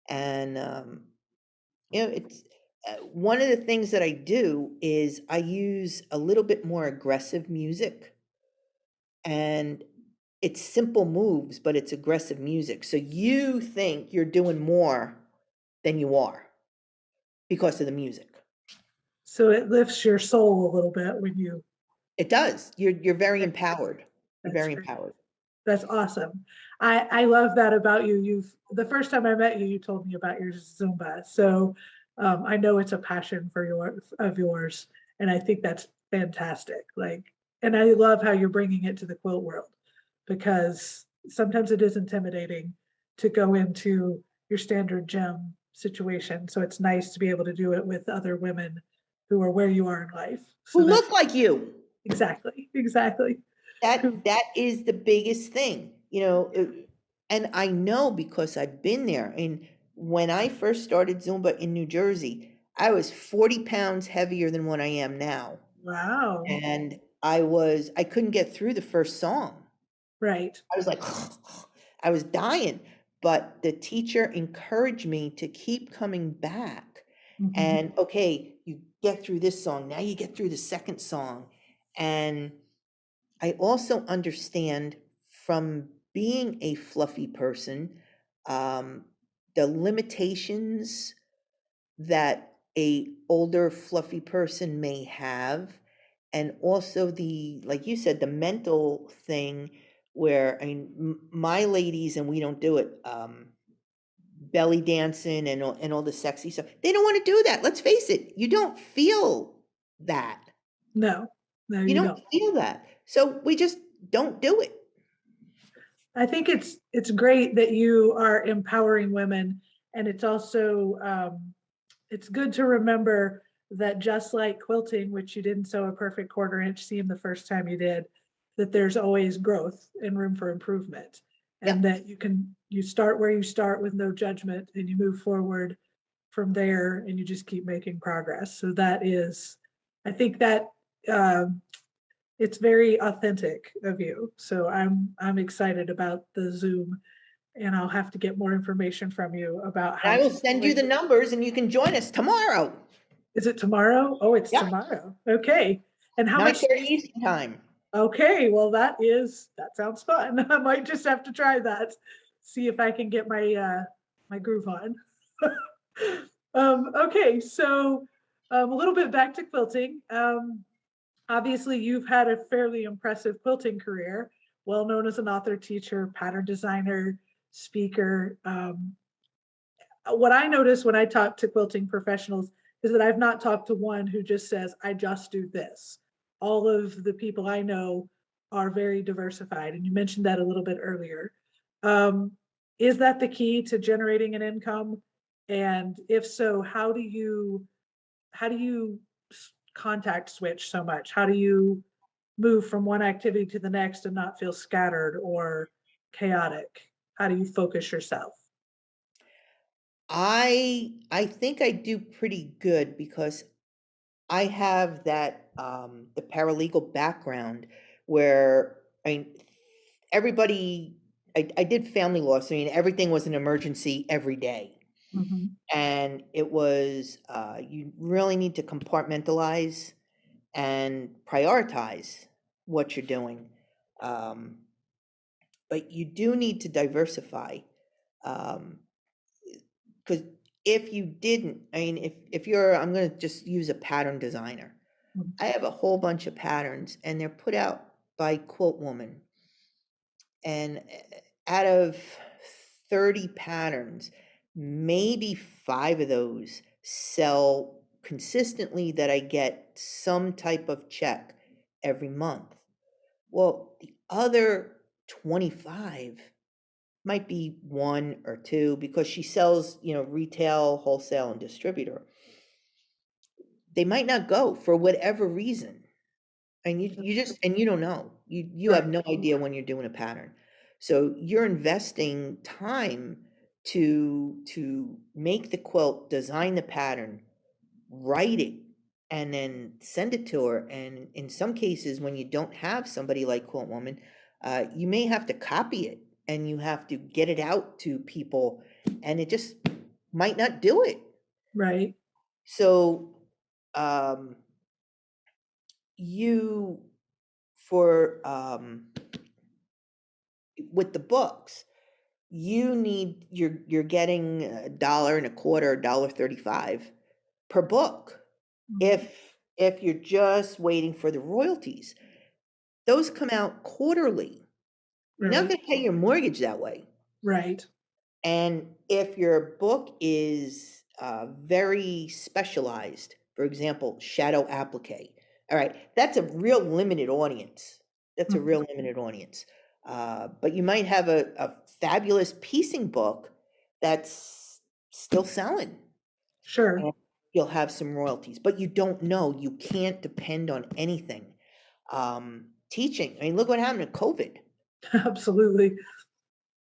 And, it's one of the things that I do is I use a little bit more aggressive music, and it's simple moves, but it's aggressive music. So you think you're doing more than you are because of the music. So it lifts your soul a little bit when you It does. You're very right, empowered. You're that's very great. empowered. That's awesome. I love that about you. The first time I met you, you told me about your Zumba. So I know it's a passion for yours, and I think that's fantastic. Like, and I love how you're bringing it to the quilt world because sometimes it is intimidating to go into your standard gym situation. So it's nice to be able to do it with other women who are where you are in life. So Who that's look like you. exactly. That is the biggest thing, and I know because I've been there. And when I first started Zumba in New Jersey, I was 40 pounds heavier than what I am now. Wow. And I couldn't get through the first song. Right. I was like, I was dying. But the teacher encouraged me to keep coming back. Mhm. And okay, you get through this song. Now you get through the second song. And I also understand from being a fluffy person, um, the limitations that a older fluffy person may have, and also the, like you said, the mental thing where, I mean, my ladies, and we don't do it, belly dancing and all the sexy stuff. They don't want to do that. Let's face it. You don't feel that. No, no, You you don't don't. feel that. So we just don't do it. I think it's great that you are empowering women, and it's also it's good to remember that just like quilting, which you didn't sew a perfect quarter inch seam the first time you did, that there's always growth and room for improvement, and Yep. that you start where you start with no judgment, and you move forward from there, and you just keep making progress. So that is, I think that um, it's very authentic of you. So I'm excited about the Zoom, and I'll have to get more information from you about And how I will to send you join. the numbers and you can join us tomorrow. Is it tomorrow? Oh, it's Yep. tomorrow. Okay. And how much 9:30 Eastern time. okay, well that sounds fun. I might just have to try that. See if I can get my groove on. Okay, so a little bit back to quilting. Obviously, you've had a fairly impressive quilting career, well known as an author, teacher, pattern designer, speaker. What I notice when I talk to quilting professionals is that I've not talked to one who just says, I just do this. All of the people I know are very diversified. And you mentioned that a little bit earlier. Um, is that the key to generating an income? And if so, how do you contact switch so much? How do you move from one activity to the next and not feel scattered or chaotic? How do you focus yourself? I think I do pretty good because I have that the paralegal background where I mean everybody I did family law, so I mean everything was an emergency every day. Mhm. And it was you really need to compartmentalize and prioritize what you're doing. Um, but you do need to diversify. Because if you didn't, I mean, if you're, I'm going to just use a pattern designer. Mhm. I have a whole bunch of patterns and they're put out by Quilt Woman. And out of 30 patterns, maybe 5 of those sell consistently that I get some type of check every month. Well, the other 25 might be 1 or 2 because she sells, retail, wholesale, and distributor. They might not go for whatever reason. And you That's just and you don't know. You have right. no idea when you're doing a pattern. So you're investing time to make the quilt, design the pattern, write it, and then send it to her. And in some cases, when you don't have somebody like Quilt Woman, you may have to copy it and you have to get it out to people, and it just might not do it. Right. So, um, you for with the books, you need you're getting $1.25, $1.35 per book. Mhm. If you're just waiting for the royalties, those come out quarterly. You're not Right. going to pay your mortgage that way. Right. And if your book is very specialized, for example, shadow applique, all right, that's a real limited audience. That's a Mhm. real limited audience. But you might have a fabulous piecing book that's still selling, Sure. and you'll have some royalties, but you don't know. You can't depend on anything. Teaching, I mean, look what happened to COVID. Absolutely.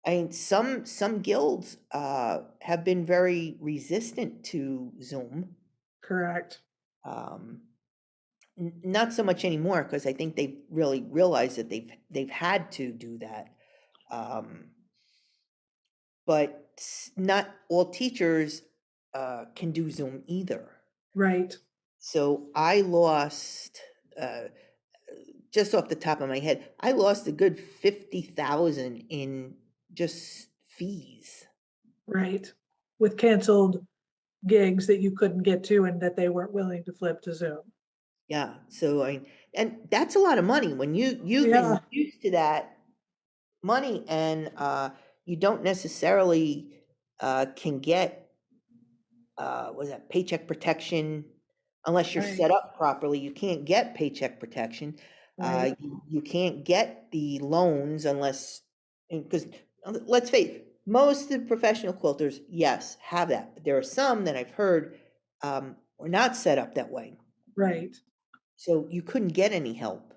I mean, some guilds have been very resistant to Zoom. Correct. Um, Not so much anymore because I think they've really realized that they've had to do that. Um, but not all teachers can do Zoom either. Right. So I lost, uh, just off the top of my head, I lost a good 50,000 in just fees. Right. With canceled gigs that you couldn't get to and that they weren't willing to flip to Zoom. Yeah, so and that's a lot of money when you've been Yeah. used to that money, and you don't necessarily can get what is that, paycheck protection unless you're Right. set up properly. You can't get paycheck protection. Right. You can't get the loans unless, because let's face it, most of the professional quilters, yes, have that. But there are some that I've heard were not set up that way. Right. So you couldn't get any help.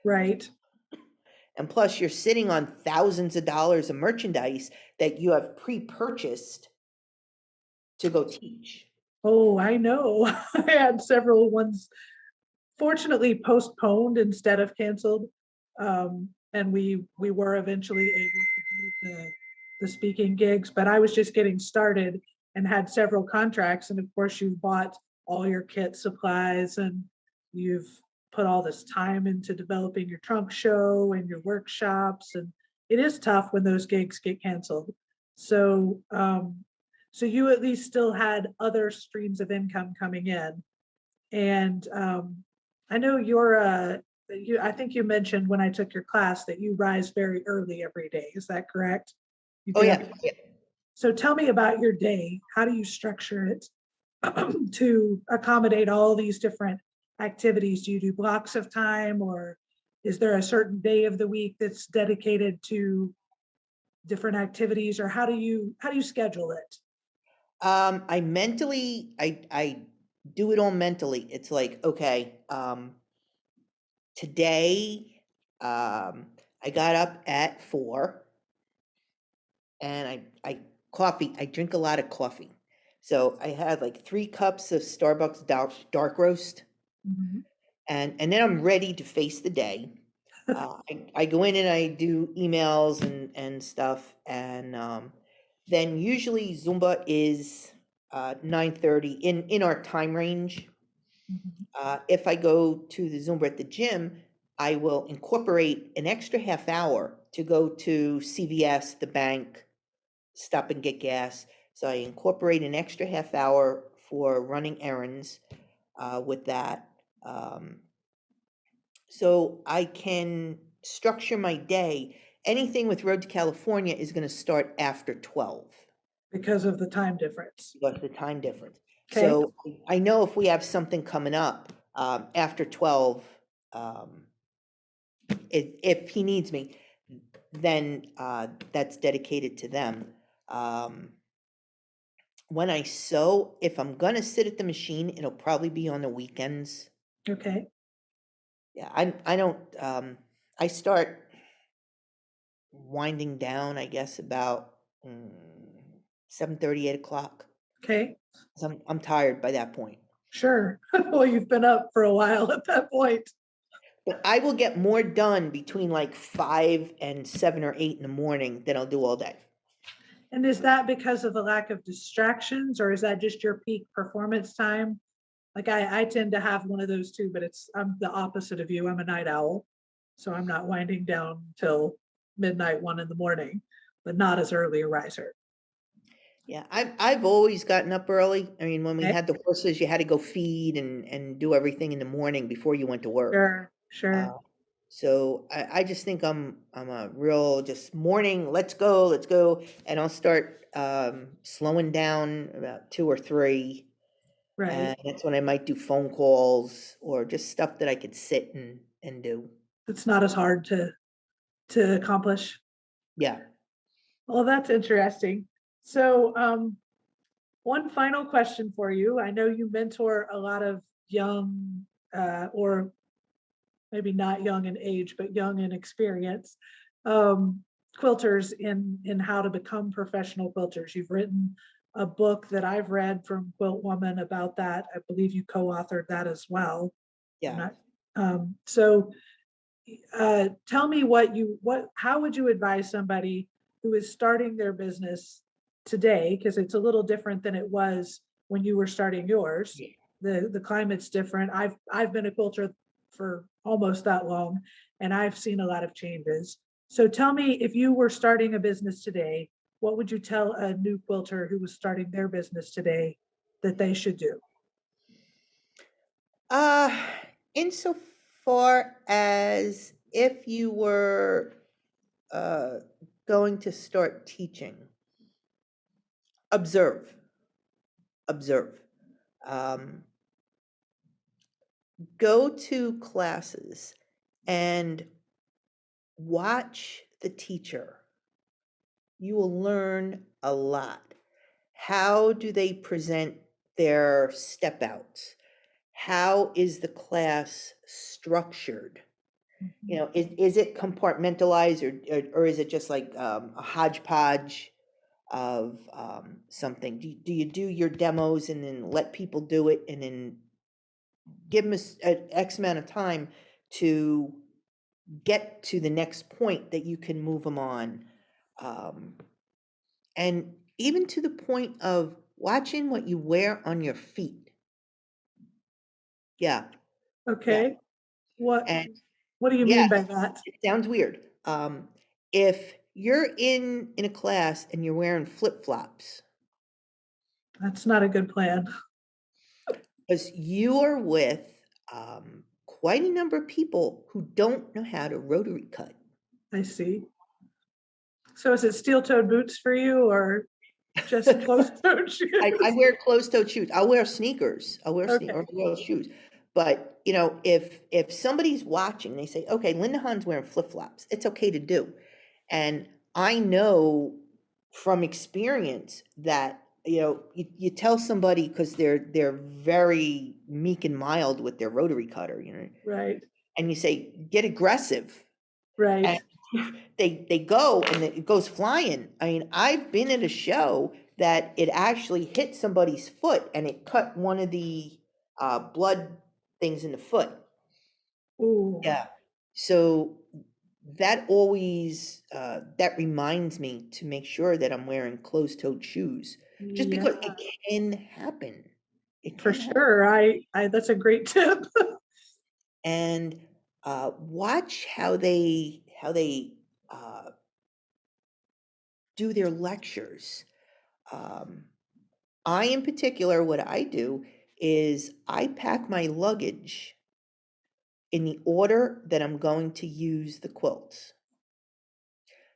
Right. And plus, you're sitting on thousands of dollars of merchandise that you have pre-purchased to go teach. Oh, I know. I had several ones fortunately postponed instead of canceled. And we were eventually able to do the speaking gigs, but I was just getting started and had several contracts. And of course, you've bought all your kit supplies and you've put all this time into developing your trunk show and your workshops. And it is tough when those gigs get canceled. So, so you at least still had other streams of income coming in. And I know I think you mentioned when I took your class that you rise very early every day. Is that correct? You Oh get yeah, up. yeah. So tell me about your day. How do you structure it to accommodate all these different activities? Do you do blocks of time, or is there a certain day of the week that's dedicated to different activities, or how do you schedule it? I do it all mentally. It's like, okay, today, I got up at 4, and I drink a lot of coffee. So I had like 3 cups of Starbucks dark roast, Mhm. and then I'm ready to face the day. I go in and I do emails and stuff, and then usually Zumba is 9:30 in our time range. Mhm. If I go to the Zumba at the gym, I will incorporate an extra half hour to go to CVS, the bank, stop and get gas. So I incorporate an extra half hour for running errands with that. Um, so I can structure my day. Anything with Road to California is going to start after 12 Because of the time difference. because of the time difference. Okay. So I know if we have something coming up after 12, um, if he needs me, then that's dedicated to them. Um, when I sew, if I'm going to sit at the machine, it'll probably be on the weekends. Okay. Yeah, I don't, I start winding down, I guess, about 7:30, 8 o'clock. Okay. 'Cause I'm tired by that point. Sure. Well, you've been up for a while at that point. But I will get more done between like 5 and 7 or 8 in the morning than I'll do all day. And is that because of the lack of distractions, or is that just your peak performance time? Like I tend to have one of those too, but I'm the opposite of you. I'm a night owl. So I'm not winding down till midnight, 1 in the morning, but not as early a riser. Yeah, I've always gotten up early. I mean, when we Okay, had the horses, you had to go feed and do everything in the morning before you went to work. sure, sure. Uh, so I just think I'm a real just morning, let's go, and I'll start slowing down about 2 or 3, Right. and that's when I might do phone calls or just stuff that I could sit and do. It's not as hard to accomplish. Yeah, Well, that's interesting. So one final question for you. I know you mentor a lot of young, or maybe not young in age, but young in experience, um, quilters in how to become professional quilters. You've written a book that I've read from Quilt Woman about that. I believe you co-authored that as well. I'm yeah. not, so tell me how would you advise somebody who is starting their business today? Because it's a little different than it was when you were starting yours. Yeah. The climate's different. I've been a quilter for almost that long, and I've seen a lot of changes. So tell me, if you were starting a business today, what would you tell a new quilter who was starting their business today that they should do? Uh, Insofar as if you were uh, going to start teaching, observe, observe. Um, Go to classes and watch the teacher. You will learn a lot. How do they present their step outs? How is the class structured? You Mhm. know, is it compartmentalized or is it just like a hodgepodge of something? Do you do your demos and then let people do it and then give them an X amount of time to get to the next point that you can move them on? Um, and even to the point of watching what you wear on your feet. Yeah, yeah. Okay. What And what do you yeah, mean by that? it sounds weird. If you're in a class and you're wearing flip-flops, That's not a good plan. because you are with quite a number of people who don't know how to rotary cut. I see. So is it steel-toed boots for you or just closed-toed I shoes? wear closed-toed shoes. I'll wear sneakers. I'll wear sneakers Okay, or wear shoes. But you know, if somebody's watching, they say, "Okay, Linda Hahn's wearing flip-flops." It's okay to do. And I know from experience that, you know, you tell somebody because they're very meek and mild with their rotary cutter, you know, right, and you say, get aggressive. And right. they go and it goes flying. I mean, I've been at a show that it actually hit somebody's foot and it cut one of the blood things in the foot. Ooh, Yeah. So that always that reminds me to make sure that I'm wearing closed-toed shoes, just yeah, because it can happen. It for can happen. sure. I that's a great tip. And watch how they uh, do their lectures. Um, I, in particular, what I do is I pack my luggage in the order that I'm going to use the quilts.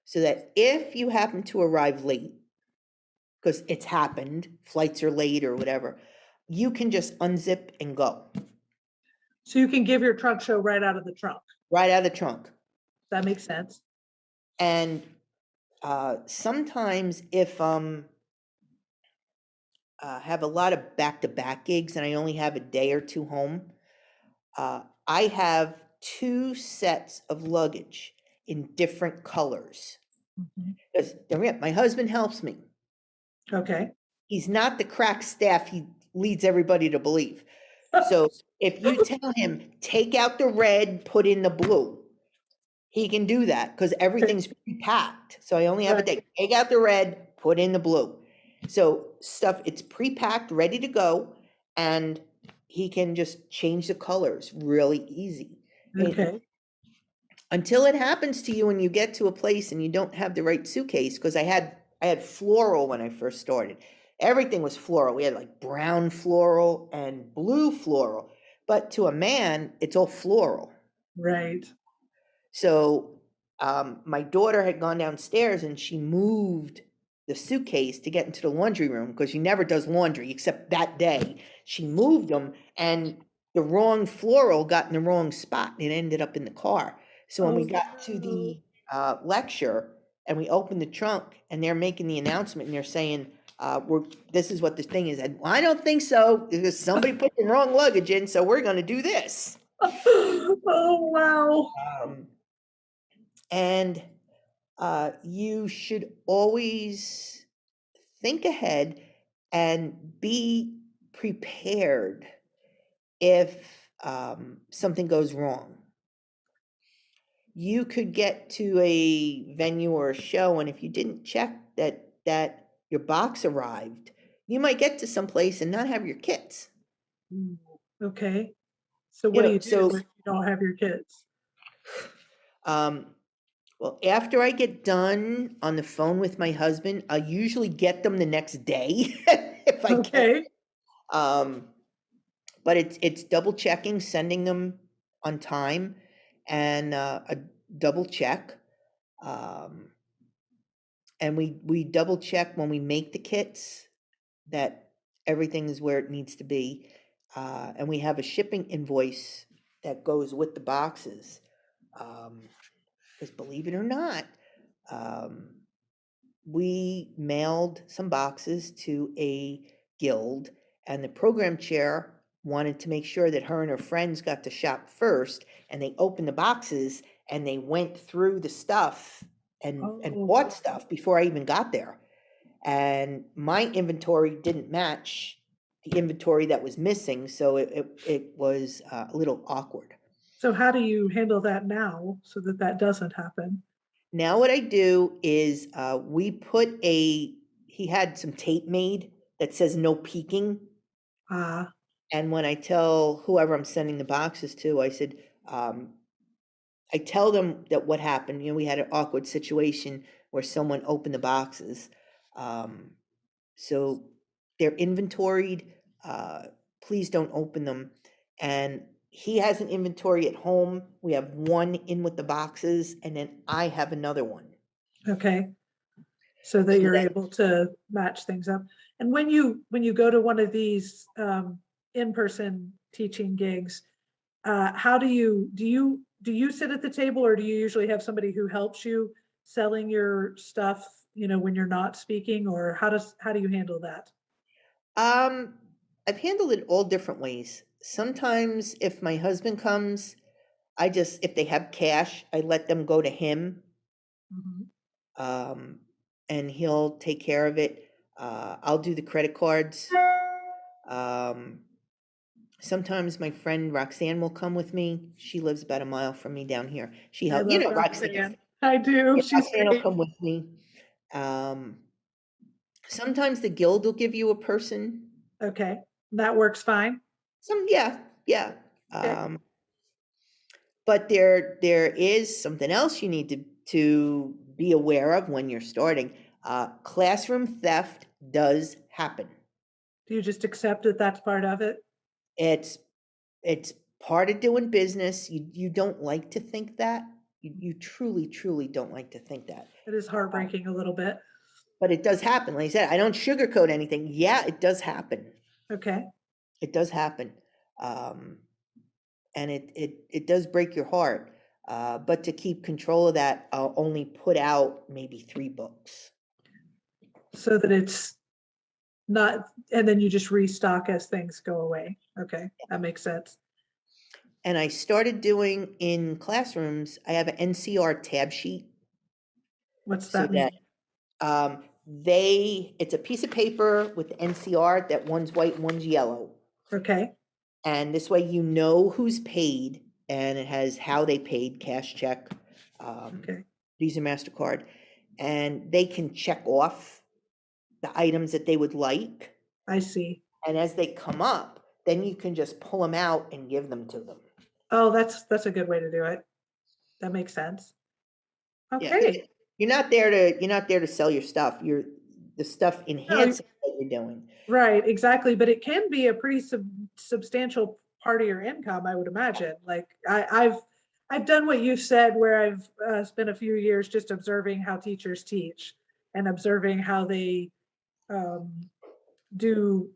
So that if you happen to arrive late, because it's happened, flights are late or whatever, you can just unzip and go So you can give your trunk show right out of the trunk. right out of the trunk. That makes sense. And sometimes if have a lot of back-to-back gigs and I only have a day or two home, I have 2 sets of luggage in different colors. Mhm. Because don't forget, my husband helps me. Okay. He's not the crack staff he leads everybody to believe. So If you tell him, take out the red, put in the blue, he can do that because Okay, everything's pre-packed. So I only have a right, day. Take out the red, put in the blue. So stuff, it's pre-packed, ready to go, and he can just change the colors really easy. And okay. until it happens to you and you get to a place and you don't have the right suitcase, because I had floral when I first started. Everything was floral. We had like brown floral and blue floral. But to a man, it's all floral. Right. So my daughter had gone downstairs and she moved the suitcase to get into the laundry room because she never does laundry except that day. She moved them and the wrong floral got in the wrong spot and it ended up in the car. So when we Oh, got to no. the lecture and we opened the trunk and they're making the announcement and they're saying, this is what this thing is. And I don't think so because somebody put the wrong luggage in, so we're going to do this. Oh, wow. Um, and you should always think ahead and be prepared if something goes wrong. You could get to a venue or a show, and if you didn't check that your box arrived, you might get to some place and not have your kits. Mm, okay. So You what do know, you so do if you don't have your kids? um, well, after I get done on the phone with my husband, I usually get them the next day if I can. Okay. Um, but it's double checking, sending them on time, and a double check. Um, and we double check when we make the kits that everything is where it needs to be. And we have a shipping invoice that goes with the boxes. Because believe it or not, um, we mailed some boxes to a guild, and the program chair wanted to make sure that her and her friends got to shop first, and they opened the boxes and they went through the stuff and Oh, bought stuff before I even got there. And my inventory didn't match the inventory that was missing, so it was a little awkward. so how do you handle that now so that that doesn't happen? Now what I do is, he had some tape made that says no peeking. Ah, And when I tell whoever I'm sending the boxes to, I said, I tell them that what happened, we had an awkward situation where someone opened the boxes. Um, so they're inventoried, please don't open them. And he has an inventory at home. We have one in with the boxes, and then I have another one. okay. So that So you're that able to match things up. And when you go to one of these in-person teaching gigs, how do you sit at the table or do you usually have somebody who helps you selling your stuff, when you're not speaking, or how do you handle that? Um, I've handled it all different ways. Sometimes if my husband comes, if they have cash, I let them go to him, Mhm. um, and he'll take care of it. I'll do the credit cards. Um, sometimes my friend Roxanne will come with me. She lives about a mile from me down here. She I helped, love Roxanne. Roxanne. I do. Yeah, She's Roxanne will great. come with me. Um, sometimes the guild will give you a person. Okay, that works fine. Yeah, yeah. Okay. Um, But there is something else you need to be aware of when you're starting. Classroom theft does happen. Do you just accept that that's part of it? It's it's part of doing business. You don't like to think that. You truly, truly don't like to think that. It is Uh, heartbreaking a little bit. but it does happen. Like I said, I don't sugarcoat anything. Yeah, it does happen. Okay. It does happen. Um, and it does break your heart. But to keep control of that, I'll only put out maybe 3 books. So that it's not, and then you just restock as things go away. Okay, that makes sense. And I started doing in classrooms, I have an NCR tab sheet What's so that that mean? it's a piece of paper with the NCR that one's white and one's yellow. Okay, And this way you know who's paid, and it has how they paid, cash, check, Okay, Visa, MasterCard, and they can check off the items that they would like. I see. And as they come up, then you can just pull them out and give them to them. Oh, that's a good way to do it. That makes sense. Yeah, 'cause Okay. you're not there to sell your stuff. The stuff No, enhances what you're doing. right, exactly. But it can be a pretty substantial part of your income, I would imagine. Like I've done what you said, where I've spent a few years just observing how teachers teach and observing how they um, do,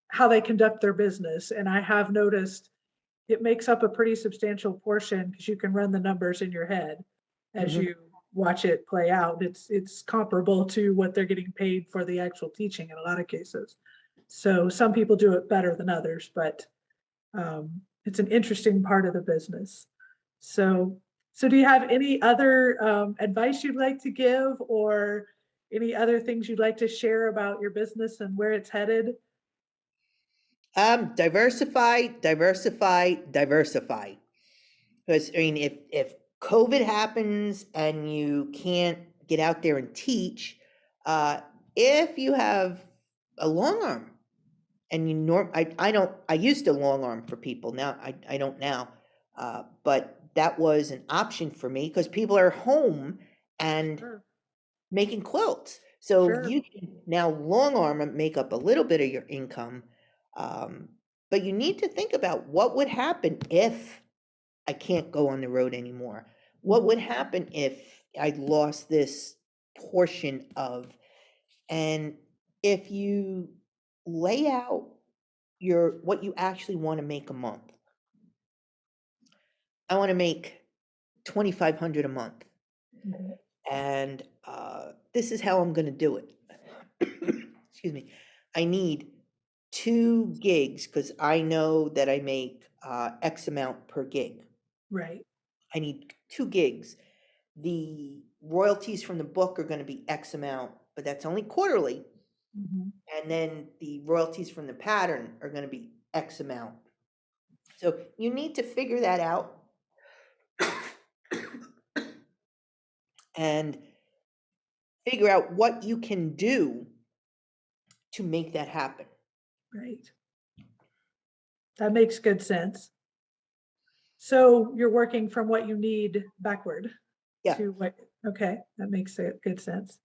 how they conduct their business. And I have noticed it makes up a pretty substantial portion because you can run the numbers in your head as Mhm. you watch it play out. It's comparable to what they're getting paid for the actual teaching in a lot of cases. So some people do it better than others, but it's an interesting part of the business. So, so do you have any other advice you'd like to give, or any other things you'd like to share about your business and where it's headed? Diversify, diversify, diversify. Because I mean, if COVID happens and you can't get out there and teach, uh, if you have a long arm and I used to long arm for people. Now I don't now. But that was an option for me because people are home and Sure, making quilts. So sure. you can now long arm and make up a little bit of your income. Um, but you need to think about what would happen if I can't go on the road anymore. What Mhm. would happen if I lost this portion of, and if you lay out what you actually want to make a month. I want to make 2,500 a month, Mhm. and this is how I'm going to do it. Excuse me. I need 2 gigs because I know that I make X amount per gig. Right. I need 2 gigs. The royalties from the book are going to be X amount, but that's only quarterly. Mhm. And then the royalties from the pattern are going to be X amount. So you need to figure that out and figure out what you can do to make that happen. Right. That makes good sense. So you're working from what you need backward Yeah. to what, okay, that makes good sense.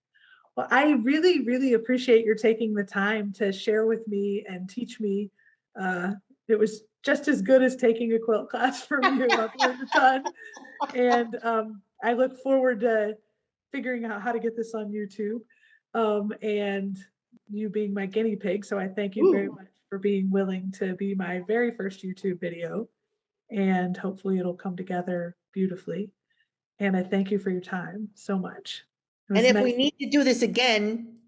Well, I really, really appreciate your taking the time to share with me and teach me. Uh, it was just as good as taking a quilt class from you. I've learned a ton. And I look forward to figuring out how to get this on YouTube, and you being my guinea pig. So I thank you very Ooh. much for being willing to be my very first YouTube video, and hopefully it'll come together beautifully. And I thank you for your time so much. It And was if we nice. need to do this again,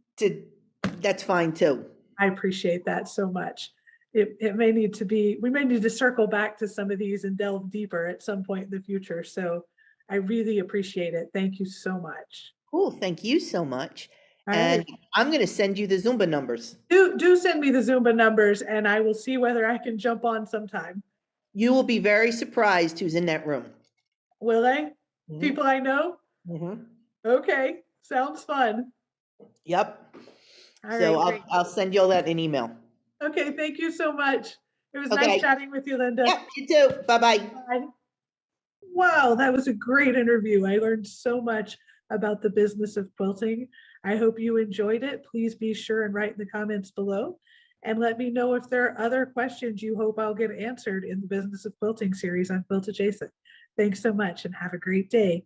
that's fine too. I appreciate that so much. It may need to be, we may need to circle back to some of these and delve deeper at some point in the future. So I really appreciate it. Thank you so much. Cool. Thank you so much. All And right. I'm going to send you the Zumba numbers. Do send me the Zumba numbers and I will see whether I can jump on sometime. You will be very surprised who's in that room. Will they? Hmm. People I know? Hmm. Okay. Sounds fun. Yep. All So right, great. I'll send you all that in email. Okay, thank you so much. It was nice Okay. chatting with you, Linda. Yep. You too. Bye bye. Bye. Wow, that was a great interview. I learned so much about the business of quilting. I hope you enjoyed it. Please be sure and write in the comments below and let me know if there are other questions you hope I'll get answered in the Business of Quilting series on Quilt Adjacent. Thanks so much and have a great day.